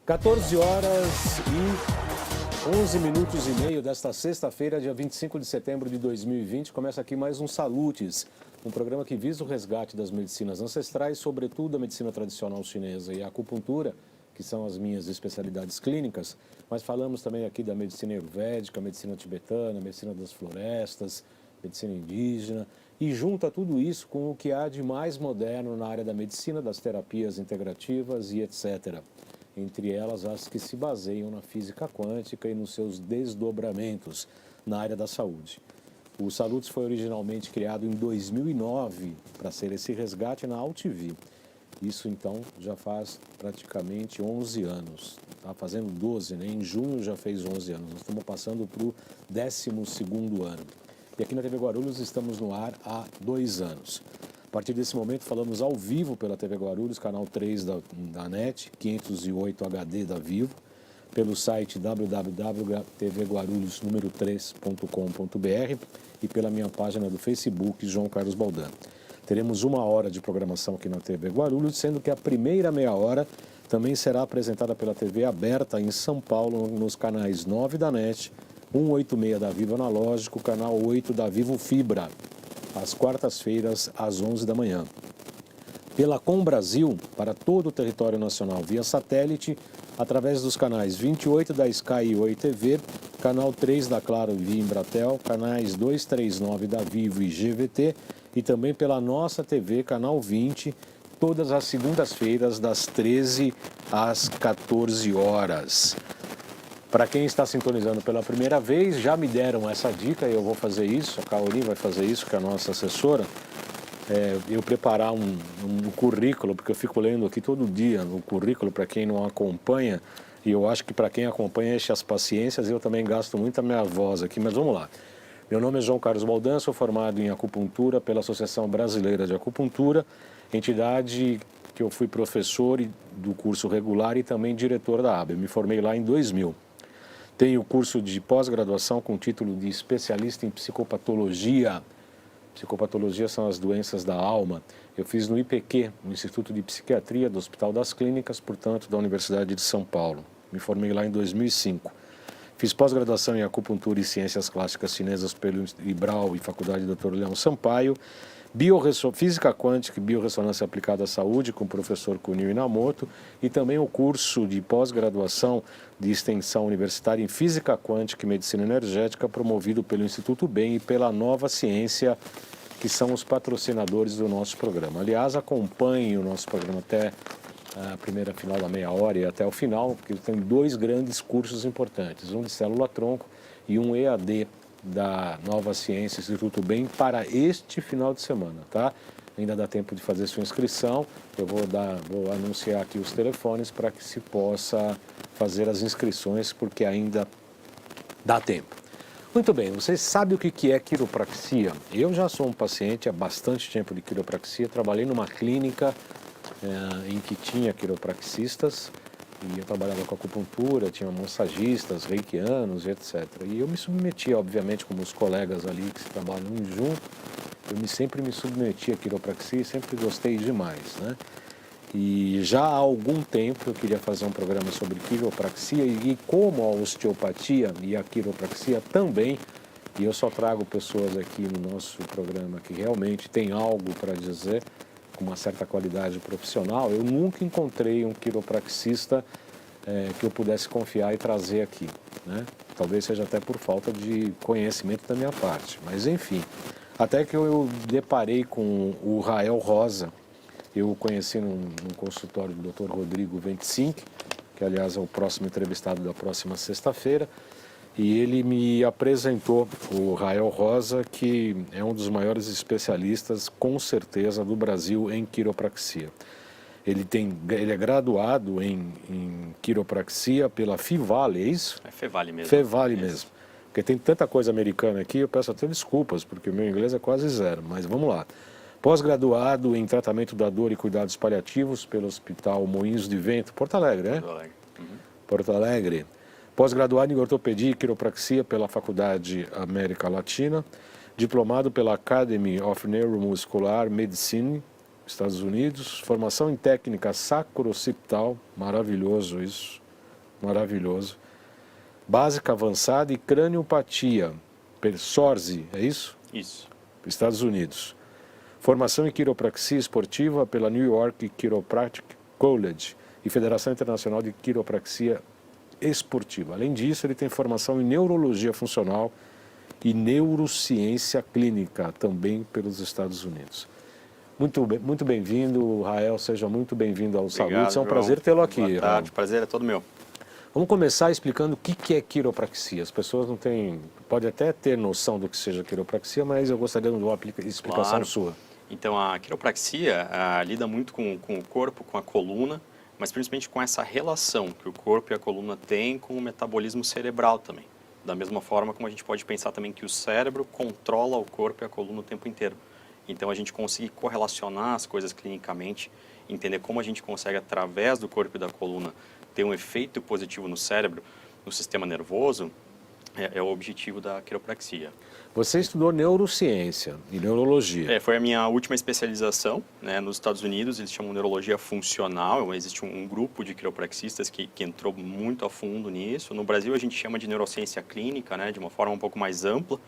14 horas e 11 minutos e meio desta sexta-feira, dia 25 de setembro de 2020. Começa aqui mais um Salutes, um programa que visa o resgate das medicinas ancestrais, sobretudo a medicina tradicional chinesa e a acupuntura, que são as minhas especialidades clínicas. Mas falamos também aqui da medicina ayurvédica, medicina tibetana, medicina das florestas, medicina indígena. E junta tudo isso com o que há de mais moderno na área da medicina, das terapias integrativas e etc. Entre elas as que se baseiam na física quântica e nos seus desdobramentos na área da saúde. O Salutes foi originalmente criado em 2009 para ser esse resgate na AltV. Isso então já faz praticamente 11 anos, está fazendo 12, né? Em junho já fez 11 anos, nós estamos passando para o 12º ano. E aqui na TV Guarulhos estamos no ar há 2 anos. A partir desse momento falamos ao vivo pela TV Guarulhos, canal 3 da NET, 508 HD da Vivo, pelo site www.tvguarulhos3.com.br e pela minha página do Facebook, João Carlos Baldan. Teremos 1 hora de programação aqui na TV Guarulhos, sendo que a primeira meia hora também será apresentada pela TV aberta em São Paulo, nos canais 9 da NET, 186 da Vivo Analógico, canal 8 da Vivo Fibra, às quartas-feiras, às 11 da manhã. Pela Com Brasil, para todo o território nacional, via satélite, através dos canais 28 da Sky e Oi TV, canal 3 da Claro via Embratel, canais 239 da Vivo e GVT, e também pela nossa TV, canal 20, todas as segundas-feiras, das 13 às 14 horas. Para quem está sintonizando pela primeira vez, já me deram essa dica e eu vou fazer isso, a Caroline vai fazer isso, que é a nossa assessora, eu preparar um currículo, porque eu fico lendo aqui todo dia o currículo para quem não acompanha, e eu acho que para quem acompanha enche as paciências, eu também gasto muito a minha voz aqui, mas vamos lá. Meu nome é João Carlos Baldan, sou formado em acupuntura pela Associação Brasileira de Acupuntura, entidade que eu fui professor do curso regular e também diretor da ABA. Eu me formei lá em 2000. Tenho curso de pós-graduação com título de especialista em psicopatologia. Psicopatologia são as doenças da alma. Eu fiz no IPQ, no Instituto de Psiquiatria do Hospital das Clínicas, portanto, da Universidade de São Paulo. Me formei lá em 2005. Fiz pós-graduação em acupuntura e ciências clássicas chinesas pelo IBRAU e Faculdade Dr. Leão Sampaio. Física quântica e biorressonância aplicada à saúde com o professor Kunio Inamoto e também o curso de pós-graduação de extensão universitária em física quântica e medicina energética promovido pelo Instituto BEM e pela Nova Ciência, que são os patrocinadores do nosso programa. Aliás, acompanhe o nosso programa até a primeira final da meia hora e até o final, porque tem 2 grandes cursos importantes, um de célula-tronco e um EAD da Nova Ciência, Instituto BEM, para este final de semana, tá? Ainda dá tempo de fazer sua inscrição, eu vou anunciar aqui os telefones para que se possa fazer as inscrições, porque ainda dá tempo. Muito bem, vocês sabem o que é quiropraxia? Eu já sou um paciente há bastante tempo de quiropraxia, trabalhei numa clínica em que tinha quiropraxistas, e eu trabalhava com acupuntura, tinha massagistas, reikianos, etc. E eu me submetia, obviamente, como os colegas ali que se trabalham junto, sempre me submeti à quiropraxia e sempre gostei demais, né? E já há algum tempo eu queria fazer um programa sobre quiropraxia e como a osteopatia e a quiropraxia também, e eu só trago pessoas aqui no nosso programa que realmente tem algo para dizer, com uma certa qualidade profissional. Eu nunca encontrei um quiropraxista que eu pudesse confiar e trazer aqui, né? Talvez seja até por falta de conhecimento da minha parte, mas enfim. Até que eu deparei com o Rael Rosa, eu o conheci num consultório do Dr. Rodrigo 25, que aliás é o próximo entrevistado da próxima sexta-feira, e ele me apresentou o Rael Rosa, que é um dos maiores especialistas, com certeza, do Brasil em quiropraxia. Ele é graduado em quiropraxia pela Fivale, é isso? É Fevale mesmo. Fevale mesmo. Porque tem tanta coisa americana aqui, eu peço até desculpas, porque o meu inglês é quase zero, mas vamos lá. Pós-graduado em tratamento da dor e cuidados paliativos pelo Hospital Moinhos de Vento, Porto Alegre, né? Porto Alegre. Uhum. Porto Alegre. Pós-graduado em ortopedia e quiropraxia pela Faculdade América Latina, diplomado pela Academy of Neuromuscular Medicine, Estados Unidos, formação em técnica sacrociptal, maravilhoso isso, maravilhoso. Básica avançada e craniopatia, SORSE, é isso? Isso. Estados Unidos. Formação em quiropraxia esportiva pela New York Chiropractic College e Federação Internacional de Quiropraxia Esportiva. Além disso, ele tem formação em neurologia funcional e neurociência clínica, também pelos Estados Unidos. Muito bem-vindo, Rael, seja muito bem-vindo ao Saúde. É um prazer tê-lo aqui. Boa tarde, prazer é todo meu. Vamos começar explicando o que é quiropraxia. As pessoas não têm, pode até ter noção do que seja quiropraxia, mas eu gostaria de uma explicação sua. Então, a quiropraxia lida muito com o corpo, com a coluna, mas principalmente com essa relação que o corpo e a coluna têm com o metabolismo cerebral também. Da mesma forma como a gente pode pensar também que o cérebro controla o corpo e a coluna o tempo inteiro. Então, a gente conseguir correlacionar as coisas clinicamente, entender como a gente consegue, através do corpo e da coluna, ter um efeito positivo no cérebro, no sistema nervoso, é o objetivo da quiropraxia. Você estudou neurociência e neurologia. Foi a minha última especialização, né, nos Estados Unidos. Eles chamam neurologia funcional. Existe um grupo de quiropraxistas que entrou muito a fundo nisso. No Brasil, a gente chama de neurociência clínica, né, de uma forma um pouco mais ampla.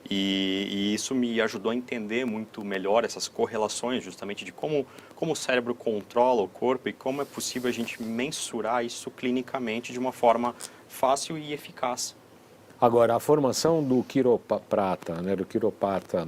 E isso me ajudou a entender muito melhor essas correlações, justamente de como o cérebro controla o corpo e como é possível a gente mensurar isso clinicamente de uma forma fácil e eficaz. Agora, a formação do quiroprata, né, do quiropata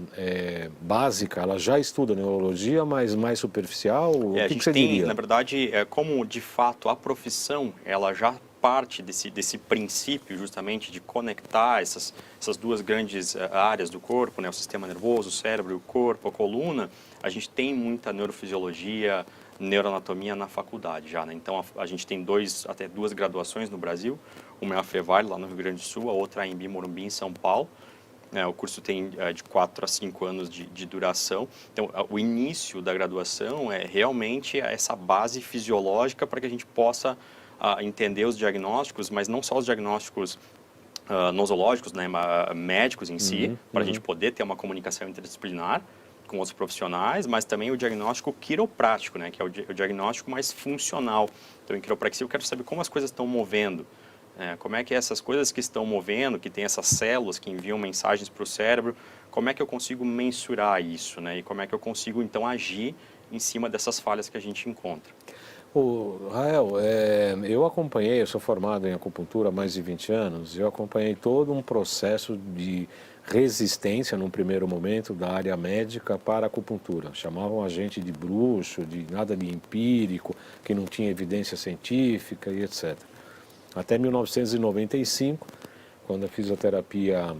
básica, ela já estuda neurologia, mas mais superficial? A gente tem, na verdade, como de fato a profissão, ela já parte desse princípio justamente de conectar essas duas grandes áreas do corpo, né, o sistema nervoso, o cérebro, o corpo, a coluna. A gente tem muita neurofisiologia, neuroanatomia na faculdade já, né? Então a gente tem até duas graduações no Brasil. Uma é a FEVAR, lá no Rio Grande do Sul, a outra é em Morumbi, em São Paulo. O curso tem de 4 a 5 anos de duração. Então, o início da graduação é realmente essa base fisiológica para que a gente possa entender os diagnósticos, mas não só os diagnósticos nosológicos, né, médicos em si, para a gente poder ter uma comunicação interdisciplinar com outros profissionais, mas também o diagnóstico quiroprático, né, que é o diagnóstico mais funcional. Então, em quiropraxia, eu quero saber como as coisas estão movendo. Como é que essas coisas que estão movendo, que tem essas células que enviam mensagens para o cérebro, como é que eu consigo mensurar isso, né? E como é que eu consigo, então, agir em cima dessas falhas que a gente encontra. Rael, eu sou formado em acupuntura há mais de 20 anos, eu acompanhei todo um processo de resistência, num primeiro momento, da área médica para a acupuntura. Chamavam a gente de bruxo, de nada de empírico, que não tinha evidência científica e etc. Até 1995, quando a fisioterapia,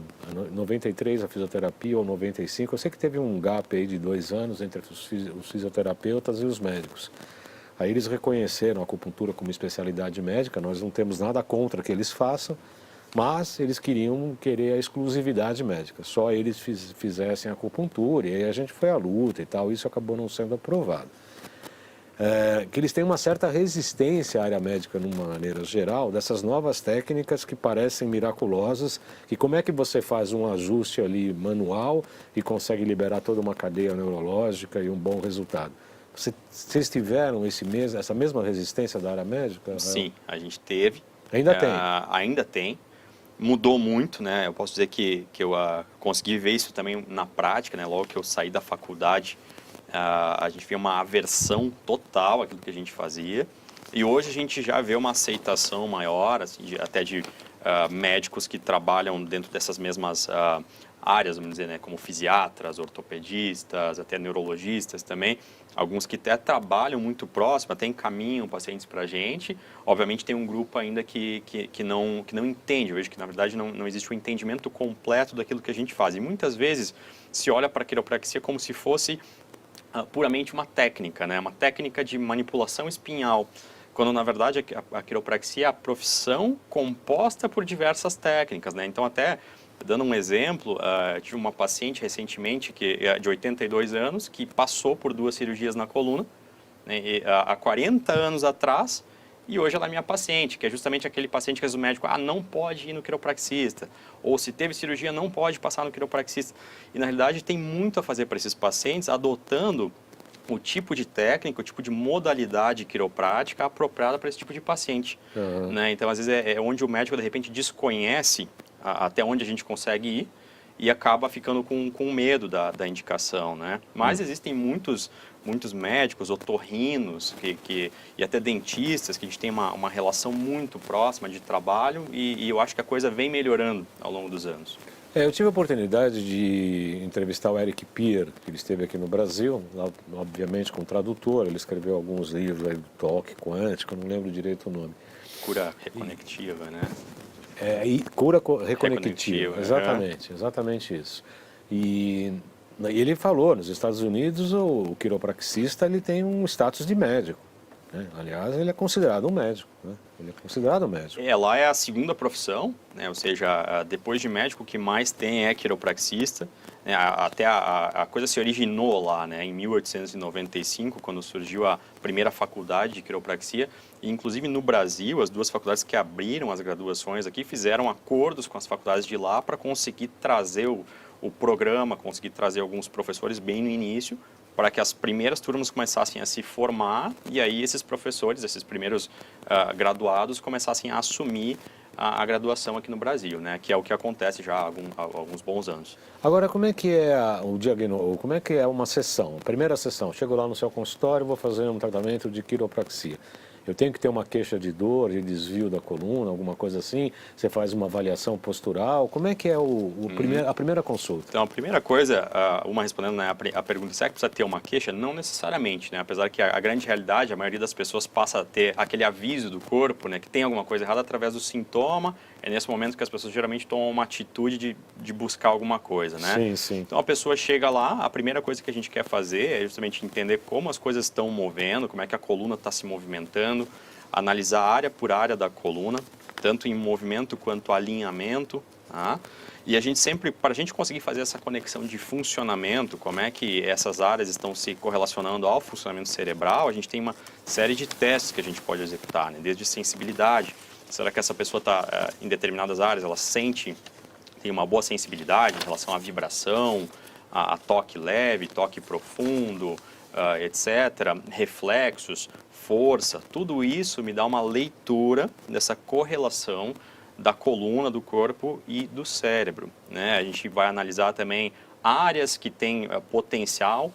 93 a fisioterapia ou 95, eu sei que teve um gap aí de 2 anos entre os fisioterapeutas e os médicos. Aí eles reconheceram a acupuntura como especialidade médica, nós não temos nada contra que eles façam, mas eles queriam a exclusividade médica, só eles fizessem acupuntura, e aí a gente foi à luta e tal, isso acabou não sendo aprovado. Que eles têm uma certa resistência à área médica, numa maneira geral, dessas novas técnicas que parecem miraculosas, e como é que você faz um ajuste ali manual e consegue liberar toda uma cadeia neurológica e um bom resultado? Vocês tiveram essa mesma resistência da área médica, Rael? Sim, a gente teve. Ainda tem? Ainda tem. Mudou muito, né? Eu posso dizer que eu consegui ver isso também na prática, né? Logo que eu saí da faculdade, a gente via uma aversão total àquilo que a gente fazia. E hoje a gente já vê uma aceitação maior, assim, até de médicos que trabalham dentro dessas mesmas áreas, vamos dizer, né, como fisiatras, ortopedistas, até neurologistas também, alguns que até trabalham muito próximo, até encaminham pacientes para a gente. Obviamente tem um grupo ainda que não entende, eu vejo que na verdade não existe um entendimento completo daquilo que a gente faz. E muitas vezes se olha para a quiropraxia como se fosse puramente uma técnica, né, uma técnica de manipulação espinhal, quando na verdade a quiropraxia é a profissão composta por diversas técnicas, né? Então até dando um exemplo, tive uma paciente recentemente que é de 82 anos que passou por 2 cirurgias na coluna, né, há 40 anos atrás, e hoje ela é minha paciente, que é justamente aquele paciente que o médico não pode ir no quiropraxista, ou se teve cirurgia não pode passar no quiropraxista. E na realidade tem muito a fazer para esses pacientes, adotando o tipo de técnica, o tipo de modalidade quiroprática apropriada para esse tipo de paciente. Né? Então, às vezes, é onde o médico, de repente, desconhece até onde a gente consegue ir e acaba ficando com medo da indicação. Né? Mas existem muitos médicos, otorrinos e até dentistas que a gente tem uma relação muito próxima de trabalho e eu acho que a coisa vem melhorando ao longo dos anos. Eu tive a oportunidade de entrevistar o Eric Pier, que ele esteve aqui no Brasil, obviamente como tradutor, ele escreveu alguns livros aí do toque quântico, não lembro direito o nome. Cura reconectiva, né? E cura reconectiva, exatamente, exatamente isso. E ele falou, nos Estados Unidos o quiropraxista ele tem um status de médico. Né? Aliás, ele é considerado um médico. Né? Ele é considerado um médico. Lá é a segunda profissão, né? Ou seja, depois de médico, o que mais tem é quiropraxista. Né? Até a coisa se originou lá, né? Em 1895, quando surgiu a primeira faculdade de quiropraxia. E, inclusive, no Brasil, as duas faculdades que abriram as graduações aqui fizeram acordos com as faculdades de lá para conseguir trazer o programa, conseguir trazer alguns professores bem no início, para que as primeiras turmas começassem a se formar e aí esses professores, esses primeiros graduados, começassem a assumir a graduação aqui no Brasil, né? Que é o que acontece já há alguns bons anos. Agora, como é que é o diagnóstico? Como é que é uma sessão? A primeira sessão, chego lá no seu consultório, vou fazer um tratamento de quiropraxia. Eu tenho que ter uma queixa de dor, de desvio da coluna, alguma coisa assim? Você faz uma avaliação postural? Como é que é a primeira consulta? Então, a primeira coisa, respondendo, né, a pergunta, será que precisa ter uma queixa? Não necessariamente, né? Apesar que a grande realidade, a maioria das pessoas passa a ter aquele aviso do corpo, né, que tem alguma coisa errada através do sintoma. É nesse momento que as pessoas geralmente tomam uma atitude de buscar alguma coisa, né? Sim, sim. Então, a pessoa chega lá, a primeira coisa que a gente quer fazer é justamente entender como as coisas estão movendo, como é que a coluna está se movimentando, analisar área por área da coluna, tanto em movimento quanto alinhamento, tá? E a gente sempre, para a gente conseguir fazer essa conexão de funcionamento, como é que essas áreas estão se correlacionando ao funcionamento cerebral, a gente tem uma série de testes que a gente pode executar, né? Desde sensibilidade. Será que essa pessoa está em determinadas áreas, ela tem uma boa sensibilidade em relação à vibração, a toque leve, toque profundo, etc., reflexos, força, tudo isso me dá uma leitura dessa correlação da coluna, do corpo e do cérebro. Né? A gente vai analisar também áreas que têm potencial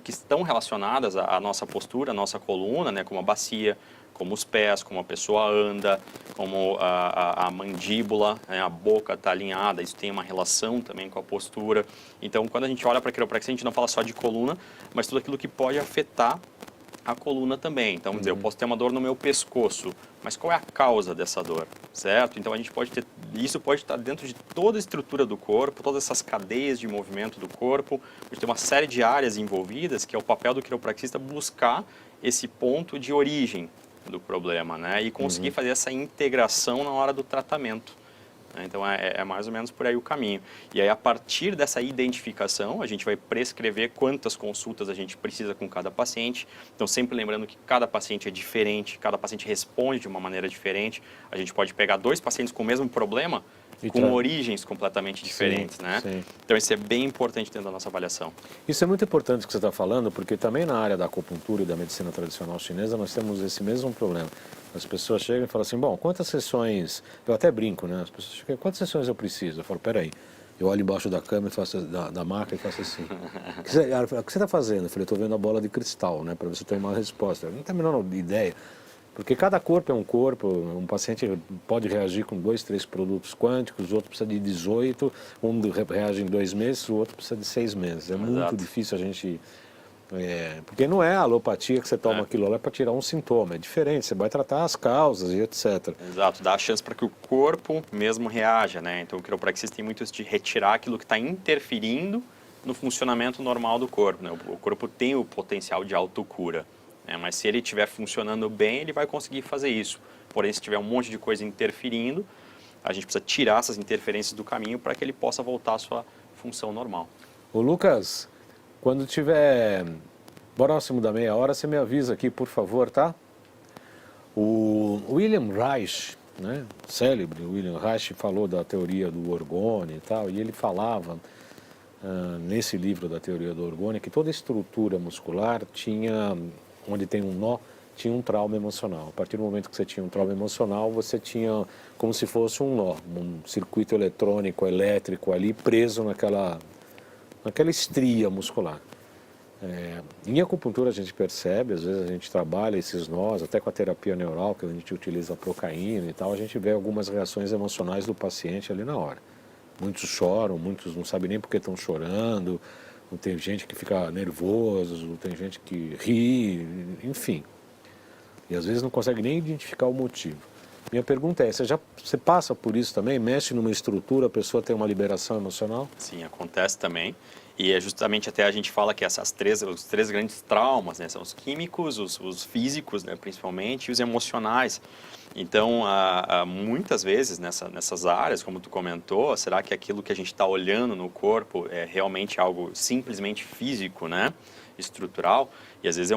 que estão relacionadas à nossa postura, à nossa coluna, né? Como a bacia, como os pés, como a pessoa anda, como a mandíbula, né? A boca está alinhada, isso tem uma relação também com a postura. Então, quando a gente olha para a quiropraxia, a gente não fala só de coluna, mas tudo aquilo que pode afetar a coluna também. Então, vamos dizer, eu posso ter uma dor no meu pescoço, mas qual é a causa dessa dor, certo? Então, isso pode estar dentro de toda a estrutura do corpo, todas essas cadeias de movimento do corpo. A gente tem uma série de áreas envolvidas, que é o papel do quiropraxista buscar esse ponto de origem do problema, né? E conseguir fazer essa integração na hora do tratamento. Então, é mais ou menos por aí o caminho. E aí, a partir dessa identificação, a gente vai prescrever quantas consultas a gente precisa com cada paciente. Então, sempre lembrando que cada paciente é diferente, cada paciente responde de uma maneira diferente. A gente pode pegar 2 pacientes com o mesmo problema, com origens completamente diferentes, sim, né? Sim. Então, isso é bem importante dentro da nossa avaliação. Isso é muito importante o que você está falando, porque também na área da acupuntura e da medicina tradicional chinesa nós temos esse mesmo problema. As pessoas chegam e falam assim, bom, quantas sessões... Eu até brinco, né? As pessoas chegam, quantas sessões eu preciso? Eu falo, peraí. Eu olho embaixo da cama e faço da maca e faço assim. O que você está fazendo? Eu falei, estou vendo a bola de cristal, né? Para você ter uma resposta. Eu não tenho a menor ideia. Porque cada corpo é um corpo, um paciente pode reagir com 2, 3 produtos quânticos, o outro precisa de 18, um reage em 2 meses, o outro precisa de 6 meses. É muito difícil a gente... porque não é a alopatia que você toma aquilo lá para tirar um sintoma, é diferente, você vai tratar as causas e etc. Exato, dá a chance para que o corpo mesmo reaja, né? Então o quiropraxista tem muito isso de retirar aquilo que está interferindo no funcionamento normal do corpo, né? O corpo tem o potencial de autocura. Mas se ele estiver funcionando bem, ele vai conseguir fazer isso. Porém, se tiver um monte de coisa interferindo, a gente precisa tirar essas interferências do caminho para que ele possa voltar à sua função normal. Ô Lucas, quando tiver próximo da meia hora, você me avisa aqui, por favor, tá? O William Reich, né, célebre William Reich, falou da teoria do orgone e tal, e ele falava nesse livro da teoria do orgônio, que toda estrutura muscular tinha, onde tem um nó, tinha um trauma emocional. A partir do momento que você tinha um trauma emocional, você tinha como se fosse um nó, um circuito eletrônico, elétrico ali preso naquela estria muscular. Em acupuntura a gente percebe, às vezes a gente trabalha esses nós, até com a terapia neural, que a gente utiliza a procaína e tal, a gente vê algumas reações emocionais do paciente ali na hora. Muitos choram, muitos não sabem nem por que estão chorando, tem gente que fica nervoso, tem gente que ri, enfim. E às vezes não consegue nem identificar o motivo. Minha pergunta é, você passa por isso também? Mexe numa estrutura, a pessoa tem uma liberação emocional? Sim, acontece também. E é justamente até a gente fala que os três grandes traumas, né, são os químicos, os físicos, né, principalmente, e os emocionais. Então, muitas vezes nessas áreas, como tu comentou, será que aquilo que a gente está olhando no corpo é realmente algo simplesmente físico, né, estrutural? E às vezes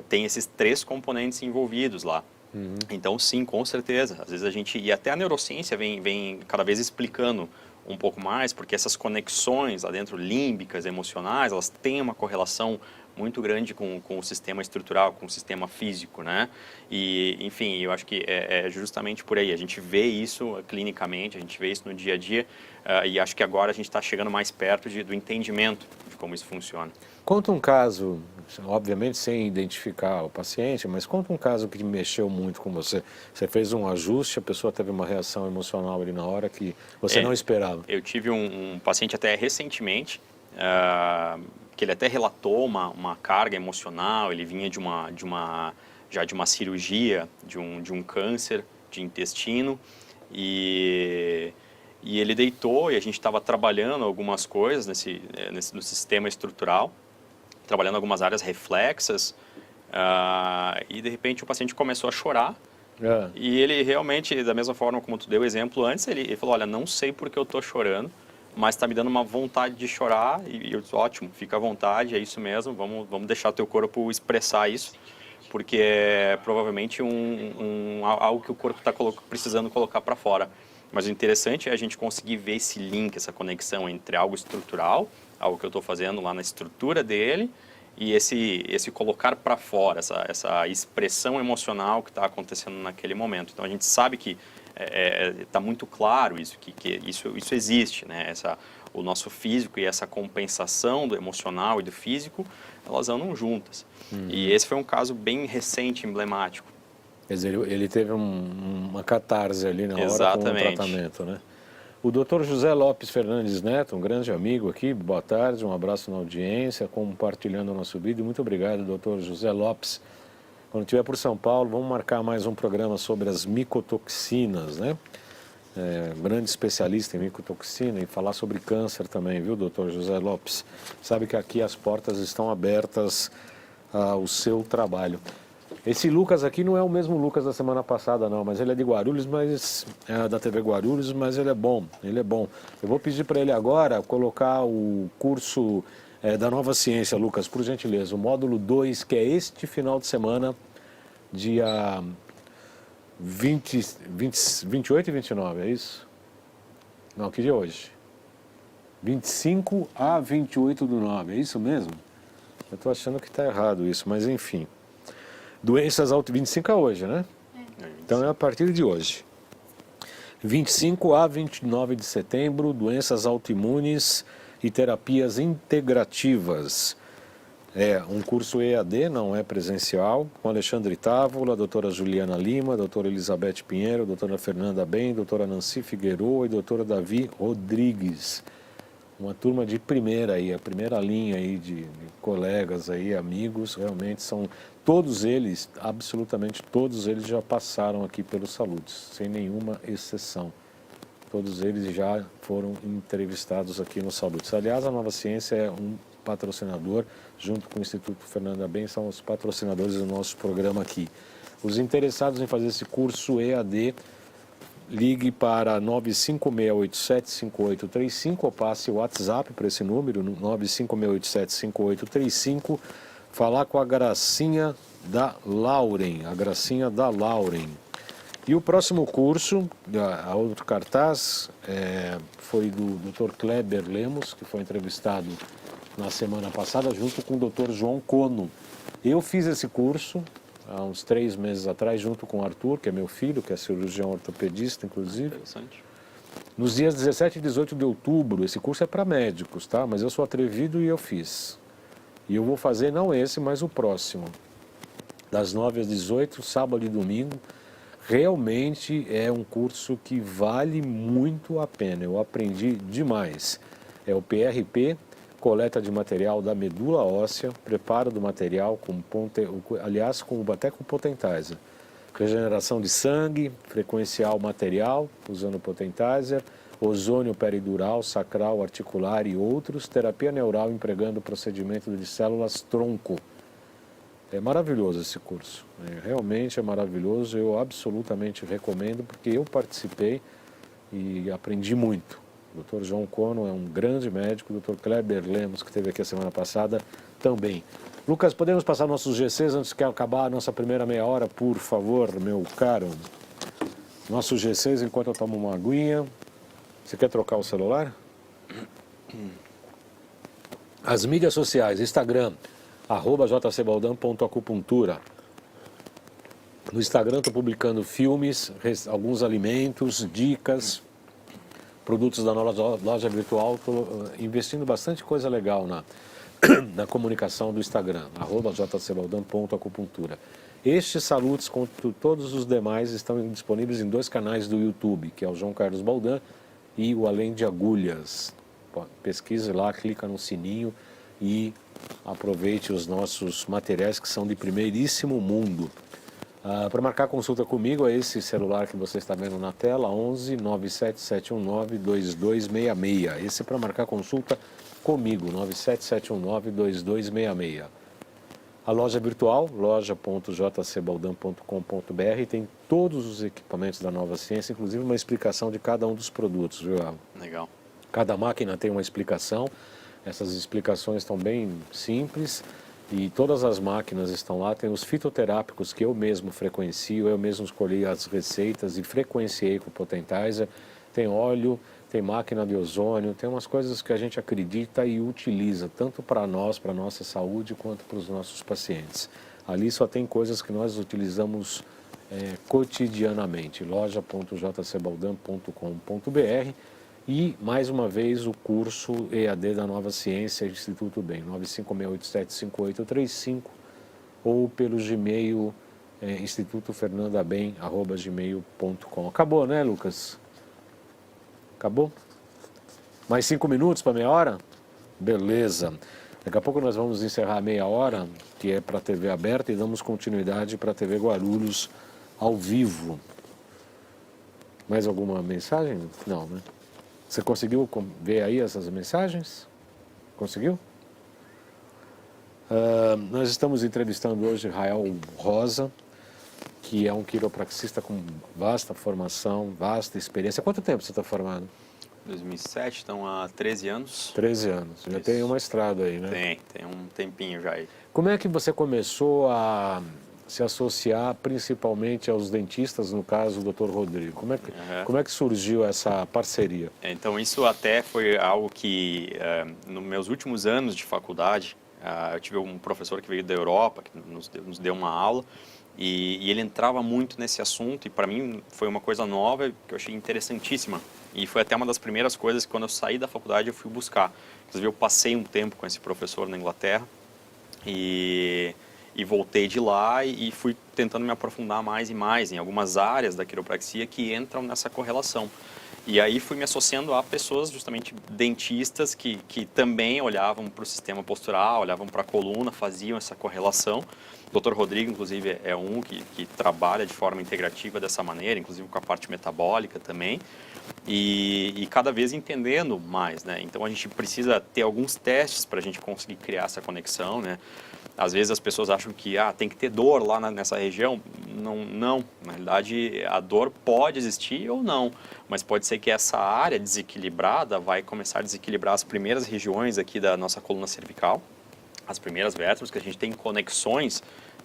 tem esses três componentes envolvidos lá. Uhum. Então, sim, com certeza. Às vezes e até a neurociência vem cada vez explicando um pouco mais, porque essas conexões lá dentro, límbicas, emocionais, elas têm uma correlação muito grande com o sistema estrutural, com o sistema físico, né? E, enfim, eu acho que é justamente por aí. A gente vê isso clinicamente, a gente vê isso no dia a dia, e acho que agora a gente está chegando mais perto do entendimento de como isso funciona. Conta um caso, obviamente sem identificar o paciente, mas conta um caso que mexeu muito com você. Você fez um ajuste, a pessoa teve uma reação emocional ali na hora que você não esperava. Eu tive um paciente até recentemente, que ele até relatou uma carga emocional, ele vinha já de uma cirurgia, de um câncer de intestino, e ele deitou e a gente estava trabalhando algumas coisas no sistema estrutural, trabalhando algumas áreas reflexas, e de repente o paciente começou a chorar. E ele realmente, da mesma forma como tu deu o exemplo antes, ele falou, olha, não sei porque eu estou chorando, mas está me dando uma vontade de chorar, e eu disse, ótimo, fica à vontade, é isso mesmo, vamos deixar o teu corpo expressar isso, porque é provavelmente algo que o corpo está precisando colocar para fora. Mas o interessante é a gente conseguir ver esse link, essa conexão entre algo estrutural, algo que eu estou fazendo lá na estrutura dele, e esse colocar para fora, essa expressão emocional que está acontecendo naquele momento. Então a gente sabe que está muito claro isso, que isso existe, né? O nosso físico e essa compensação do emocional e do físico, elas andam juntas. Uhum. E esse foi um caso bem recente, emblemático. Quer dizer, ele teve uma catarse ali na hora com o tratamento, né? O Dr. José Lopes Fernandes Neto, um grande amigo aqui, boa tarde, um abraço na audiência, compartilhando o nosso vídeo. Muito obrigado, Dr. José Lopes. Quando estiver por São Paulo, vamos marcar mais um programa sobre as micotoxinas, né? Grande especialista em micotoxina e falar sobre câncer também, viu, Dr. José Lopes? Sabe que aqui as portas estão abertas ao seu trabalho. Esse Lucas aqui não é o mesmo Lucas da semana passada, não, mas ele é de Guarulhos, da TV Guarulhos, mas ele é bom, Eu vou pedir para ele agora colocar o curso da Nova Ciência, Lucas, por gentileza, o módulo 2, que é este final de semana, dia 28 e 29, é isso? Não, que dia é hoje? 25 a 28 do 9, é isso mesmo? Eu estou achando que está errado isso, mas enfim. Doenças autoimunes, 25 a hoje, né? Então é a partir de hoje. 25 a 29 de setembro, doenças autoimunes e terapias integrativas. É um curso EAD, não é presencial, com Alexandre Távola, a doutora Juliana Lima, a doutora Elizabeth Pinheiro, a doutora Fernanda Ben, a doutora Nancy Figueiredo e a doutora Davi Rodrigues. Uma turma de primeira aí, a primeira linha aí de colegas aí, amigos, realmente são todos eles, absolutamente todos eles já passaram aqui pelos Saludes, sem nenhuma exceção. Todos eles já foram entrevistados aqui no Saludes. Aliás, a Nova Ciência é um patrocinador, junto com o Instituto Fernanda Ben, são os patrocinadores do nosso programa aqui. Os interessados em fazer esse curso EAD, ligue para 956875835 ou passe o WhatsApp para esse número, 956875835, falar com a Gracinha da Lauren, E o próximo curso, a outro cartaz, foi do Dr. Kleber Lemos, que foi entrevistado na semana passada, junto com o Dr. João Cono. Eu fiz esse curso há uns 3 meses atrás, junto com o Arthur, que é meu filho, que é cirurgião ortopedista, inclusive. Interessante. Nos dias 17 e 18 de outubro, esse curso é para médicos, tá? Mas eu sou atrevido e eu fiz. E eu vou fazer não esse, mas o próximo. Das 9 às 18, sábado e domingo. Realmente é um curso que vale muito a pena. Eu aprendi demais. É o PRP, coleta de material da medula óssea, preparo do material, até com potentizer. Regeneração de sangue, frequencial material, usando potentizer, ozônio peridural, sacral, articular e outros, terapia neural empregando o procedimento de células tronco. É maravilhoso esse curso, realmente é maravilhoso, eu absolutamente recomendo, porque eu participei e aprendi muito. O Dr. João Cono é um grande médico, o Dr. Kleber Lemos, que esteve aqui a semana passada, também. Lucas, podemos passar nossos GCs antes que acabar a nossa primeira meia hora, por favor, meu caro? Nossos GCs, enquanto eu tomo uma aguinha. Você quer trocar o celular? As mídias sociais, Instagram, @jcbaldan.acupuntura. No Instagram estou publicando filmes, alguns alimentos, dicas, produtos da nossa loja virtual. Estou investindo bastante coisa legal na comunicação do Instagram, @jcbaldan.acupuntura. Estes saludos, como todos os demais, estão disponíveis em 2 canais do YouTube, que é o João Carlos Baldan e o Além de Agulhas. Pesquise lá, clica no sininho e aproveite os nossos materiais que são de primeiríssimo mundo. Para marcar consulta comigo é esse celular que você está vendo na tela, 11 97719 2266. Esse é para marcar consulta comigo, 97719 2266. A loja virtual, loja.jcbaldan.com.br, tem todos os equipamentos da Nova Ciência, inclusive uma explicação de cada um dos produtos, viu? Legal. Cada máquina tem uma explicação, essas explicações estão bem simples e todas as máquinas estão lá. Tem os fitoterápicos que eu mesmo frequencio, eu mesmo escolhi as receitas e frequenciei com o potentizer. Tem óleo, tem máquina de ozônio, tem umas coisas que a gente acredita e utiliza, tanto para nós, para a nossa saúde, quanto para os nossos pacientes. Ali só tem coisas que nós utilizamos cotidianamente, loja.jcbaldan.com.br. E, mais uma vez, o curso EAD da Nova Ciência, Instituto Bem, 956875835, ou pelo Gmail, institutofernandabem@gmail.com. Acabou, né, Lucas? Acabou? Mais 5 minutos para meia hora? Beleza. Daqui a pouco nós vamos encerrar a meia hora, que é para a TV aberta, e damos continuidade para a TV Guarulhos ao vivo. Mais alguma mensagem? Não, né? Você conseguiu ver aí essas mensagens? Conseguiu? Nós estamos entrevistando hoje Rael Rosa, que é um quiropraxista com vasta formação, vasta experiência. Quanto tempo você está formado? 2007, então há 13 anos. 13 anos. Já tem uma estrada aí, né? Tem um tempinho já aí. Como é que você começou a se associar principalmente aos dentistas, no caso do Dr. Rodrigo? Como é que surgiu essa parceria? Então isso até foi algo que, nos meus últimos anos de faculdade, eu tive um professor que veio da Europa, que nos deu uma aula, e ele entrava muito nesse assunto, e para mim foi uma coisa nova que eu achei interessantíssima. E foi até uma das primeiras coisas que, quando eu saí da faculdade, eu fui buscar. Inclusive, eu passei um tempo com esse professor na Inglaterra e voltei de lá e fui tentando me aprofundar mais e mais em algumas áreas da quiropraxia que entram nessa correlação. E aí fui me associando a pessoas, justamente dentistas, que também olhavam para o sistema postural, olhavam para a coluna, faziam essa correlação. O Dr. Rodrigo, inclusive, é um que trabalha de forma integrativa dessa maneira, inclusive com a parte metabólica também. E cada vez entendendo mais, né? Então a gente precisa ter alguns testes para a gente conseguir criar essa conexão, né? Às vezes as pessoas acham que tem que ter dor lá nessa região. Não, na realidade a dor pode existir ou não, mas pode ser que essa área desequilibrada vai começar a desequilibrar as primeiras regiões aqui da nossa coluna cervical, as primeiras vértebras, que a gente tem conexões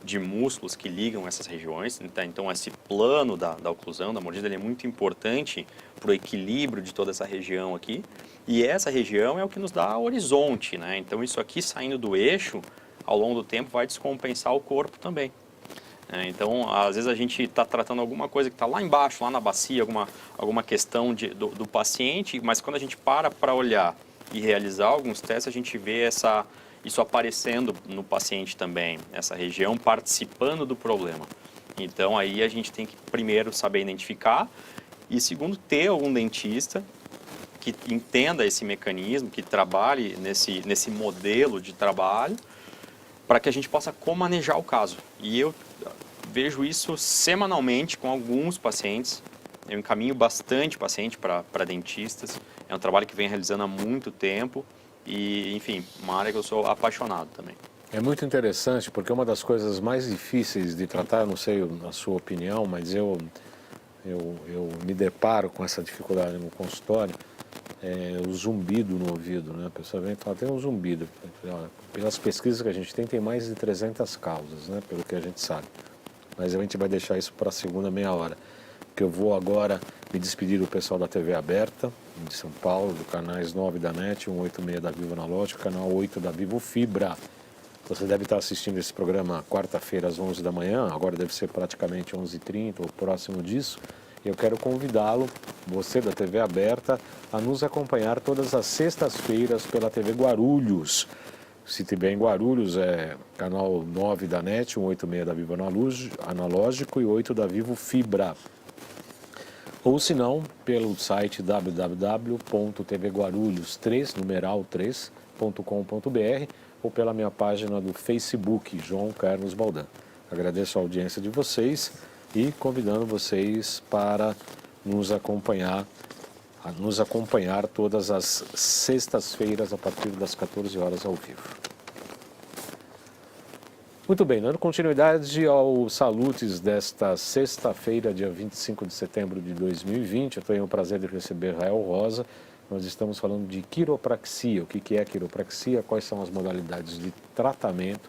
de músculos que ligam essas regiões. Então, esse plano da oclusão, da mordida, ele é muito importante para o equilíbrio de toda essa região aqui. E essa região é o que nos dá horizonte, né? Então, isso aqui saindo do eixo, ao longo do tempo, vai descompensar o corpo também. Então, às vezes a gente está tratando alguma coisa que está lá embaixo, lá na bacia, alguma questão do paciente, mas quando a gente para olhar e realizar alguns testes, a gente vê isso aparecendo no paciente também, essa região participando do problema. Então, aí a gente tem que primeiro saber identificar e segundo, ter algum dentista que entenda esse mecanismo, que trabalhe nesse modelo de trabalho, para que a gente possa comanejar o caso. E eu vejo isso semanalmente com alguns pacientes. Eu encaminho bastante paciente para dentistas. É um trabalho que venho realizando há muito tempo e, enfim, uma área que eu sou apaixonado também. É muito interessante porque uma das coisas mais difíceis de tratar, não sei a sua opinião, mas eu me deparo com essa dificuldade no consultório, é o zumbido no ouvido, né? A pessoa vem e fala, tem um zumbido. Pelas pesquisas que a gente tem mais de 300 causas, né? Pelo que a gente sabe. Mas a gente vai deixar isso para a segunda meia hora. Porque eu vou agora me despedir do pessoal da TV Aberta, de São Paulo, do canais 9 da NET, 186 da Vivo Analógico, canal 8 da Vivo Fibra. Você deve estar assistindo esse programa quarta-feira às 11 da manhã, agora deve ser praticamente 11h30 ou próximo disso. Eu quero convidá-lo, você da TV Aberta, a nos acompanhar todas as sextas-feiras pela TV Guarulhos. Se tiver em Guarulhos, é canal 9 da NET, 186 da Vivo Analógico e 8 da Vivo Fibra. Ou se não, pelo site www.tvguarulhos3.com.br ou pela minha página do Facebook, João Carlos Baldan. Agradeço a audiência de vocês e convidando vocês para nos acompanhar todas as sextas-feiras a partir das 14 horas ao vivo. Muito bem, dando continuidade aos salutes desta sexta-feira, dia 25 de setembro de 2020, eu tenho o prazer de receber Rael Rosa. Nós estamos falando de quiropraxia, o que é quiropraxia, quais são as modalidades de tratamento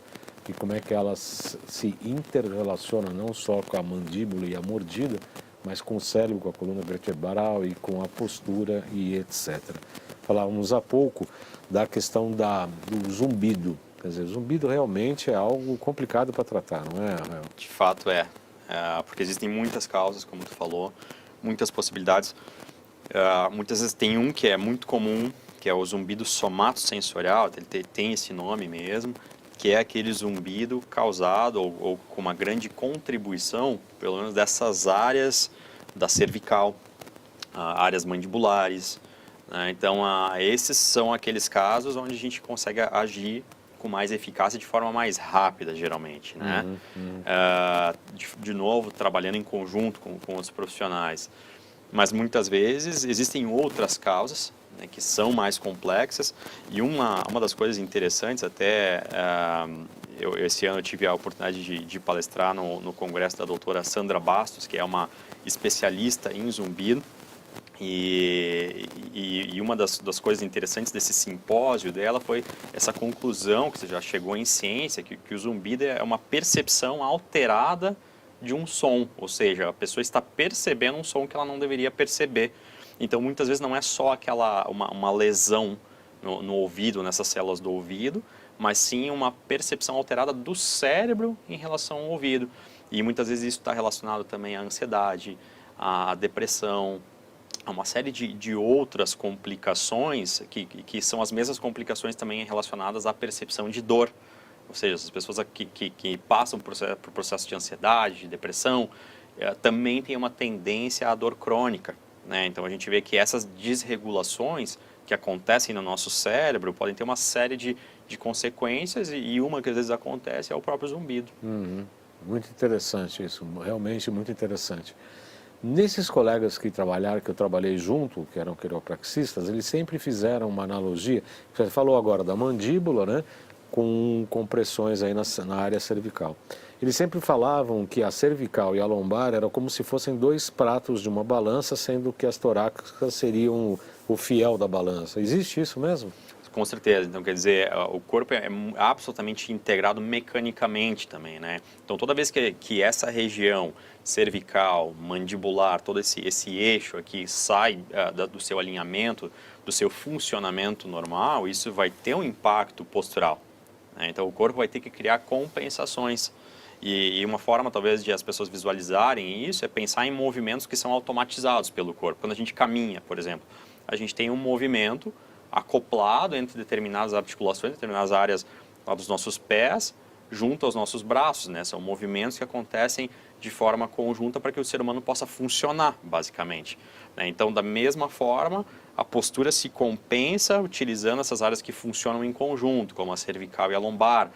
e como é que elas se interrelacionam não só com a mandíbula e a mordida, mas com o cérebro, com a coluna vertebral e com a postura e etc. Falávamos há pouco da questão do zumbido. Quer dizer, zumbido realmente é algo complicado para tratar, não é, Rael? De fato porque existem muitas causas, como tu falou, muitas possibilidades. Muitas vezes tem um que é muito comum, que é o zumbido somatosensorial, ele tem esse nome mesmo, que é aquele zumbido causado ou com uma grande contribuição, pelo menos dessas áreas da cervical, áreas mandibulares, né? Então, esses são aqueles casos onde a gente consegue agir com mais eficácia de forma mais rápida, geralmente, né? De novo, trabalhando em conjunto com outros profissionais. Mas muitas vezes existem outras causas, né, que são mais complexas, e uma das coisas interessantes, até esse ano eu tive a oportunidade de palestrar no congresso da doutora Sandra Bastos, que é uma especialista em zumbido, e uma das coisas interessantes desse simpósio dela foi essa conclusão, que você já chegou em ciência, que o zumbido é uma percepção alterada de um som, ou seja, a pessoa está percebendo um som que ela não deveria perceber. Então, muitas vezes não é só uma lesão no ouvido, nessas células do ouvido, mas sim uma percepção alterada do cérebro em relação ao ouvido. E muitas vezes isso está relacionado também à ansiedade, à depressão, a uma série de outras complicações que são as mesmas complicações também relacionadas à percepção de dor. Ou seja, as pessoas que passam por processo de ansiedade, de depressão, também têm uma tendência à dor crônica, né? Então a gente vê que essas desregulações que acontecem no nosso cérebro podem ter uma série de consequências e uma que às vezes acontece é o próprio zumbido. Muito interessante isso, realmente muito interessante. Nesses colegas que eu trabalhei junto, que eram quiropraxistas, eles sempre fizeram uma analogia, você falou agora da mandíbula, né, com compressões aí na área cervical. Eles sempre falavam que a cervical e a lombar eram como se fossem dois pratos de uma balança, sendo que as torácicas seriam o fiel da balança. Existe isso mesmo? Com certeza. Então, quer dizer, o corpo é absolutamente integrado mecanicamente também, né? Então, toda vez que essa região cervical, mandibular, todo esse eixo aqui sai do seu alinhamento, do seu funcionamento normal, isso vai ter um impacto postural, né? Então, o corpo vai ter que criar compensações. E uma forma, talvez, de as pessoas visualizarem isso é pensar em movimentos que são automatizados pelo corpo. Quando a gente caminha, por exemplo, a gente tem um movimento acoplado entre determinadas articulações, determinadas áreas lá dos nossos pés, junto aos nossos braços, né? São movimentos que acontecem de forma conjunta para que o ser humano possa funcionar, basicamente, né? Então, da mesma forma, a postura se compensa utilizando essas áreas que funcionam em conjunto, como a cervical e a lombar,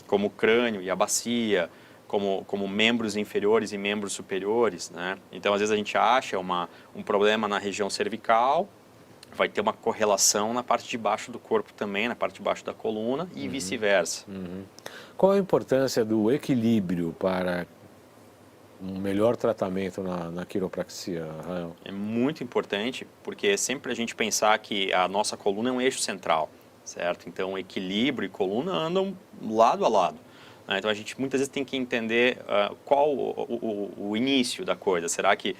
como o crânio e a bacia, como membros inferiores e membros superiores, né? Então, às vezes a gente acha um problema na região cervical, vai ter uma correlação na parte de baixo do corpo também, na parte de baixo da coluna e vice-versa. Qual a importância do equilíbrio para um melhor tratamento na quiropraxia, Rael? É muito importante, porque sempre a gente pensar que a nossa coluna é um eixo central, certo? Então, equilíbrio e coluna andam lado a lado, né? Então, a gente muitas vezes tem que entender qual o início da coisa. Será que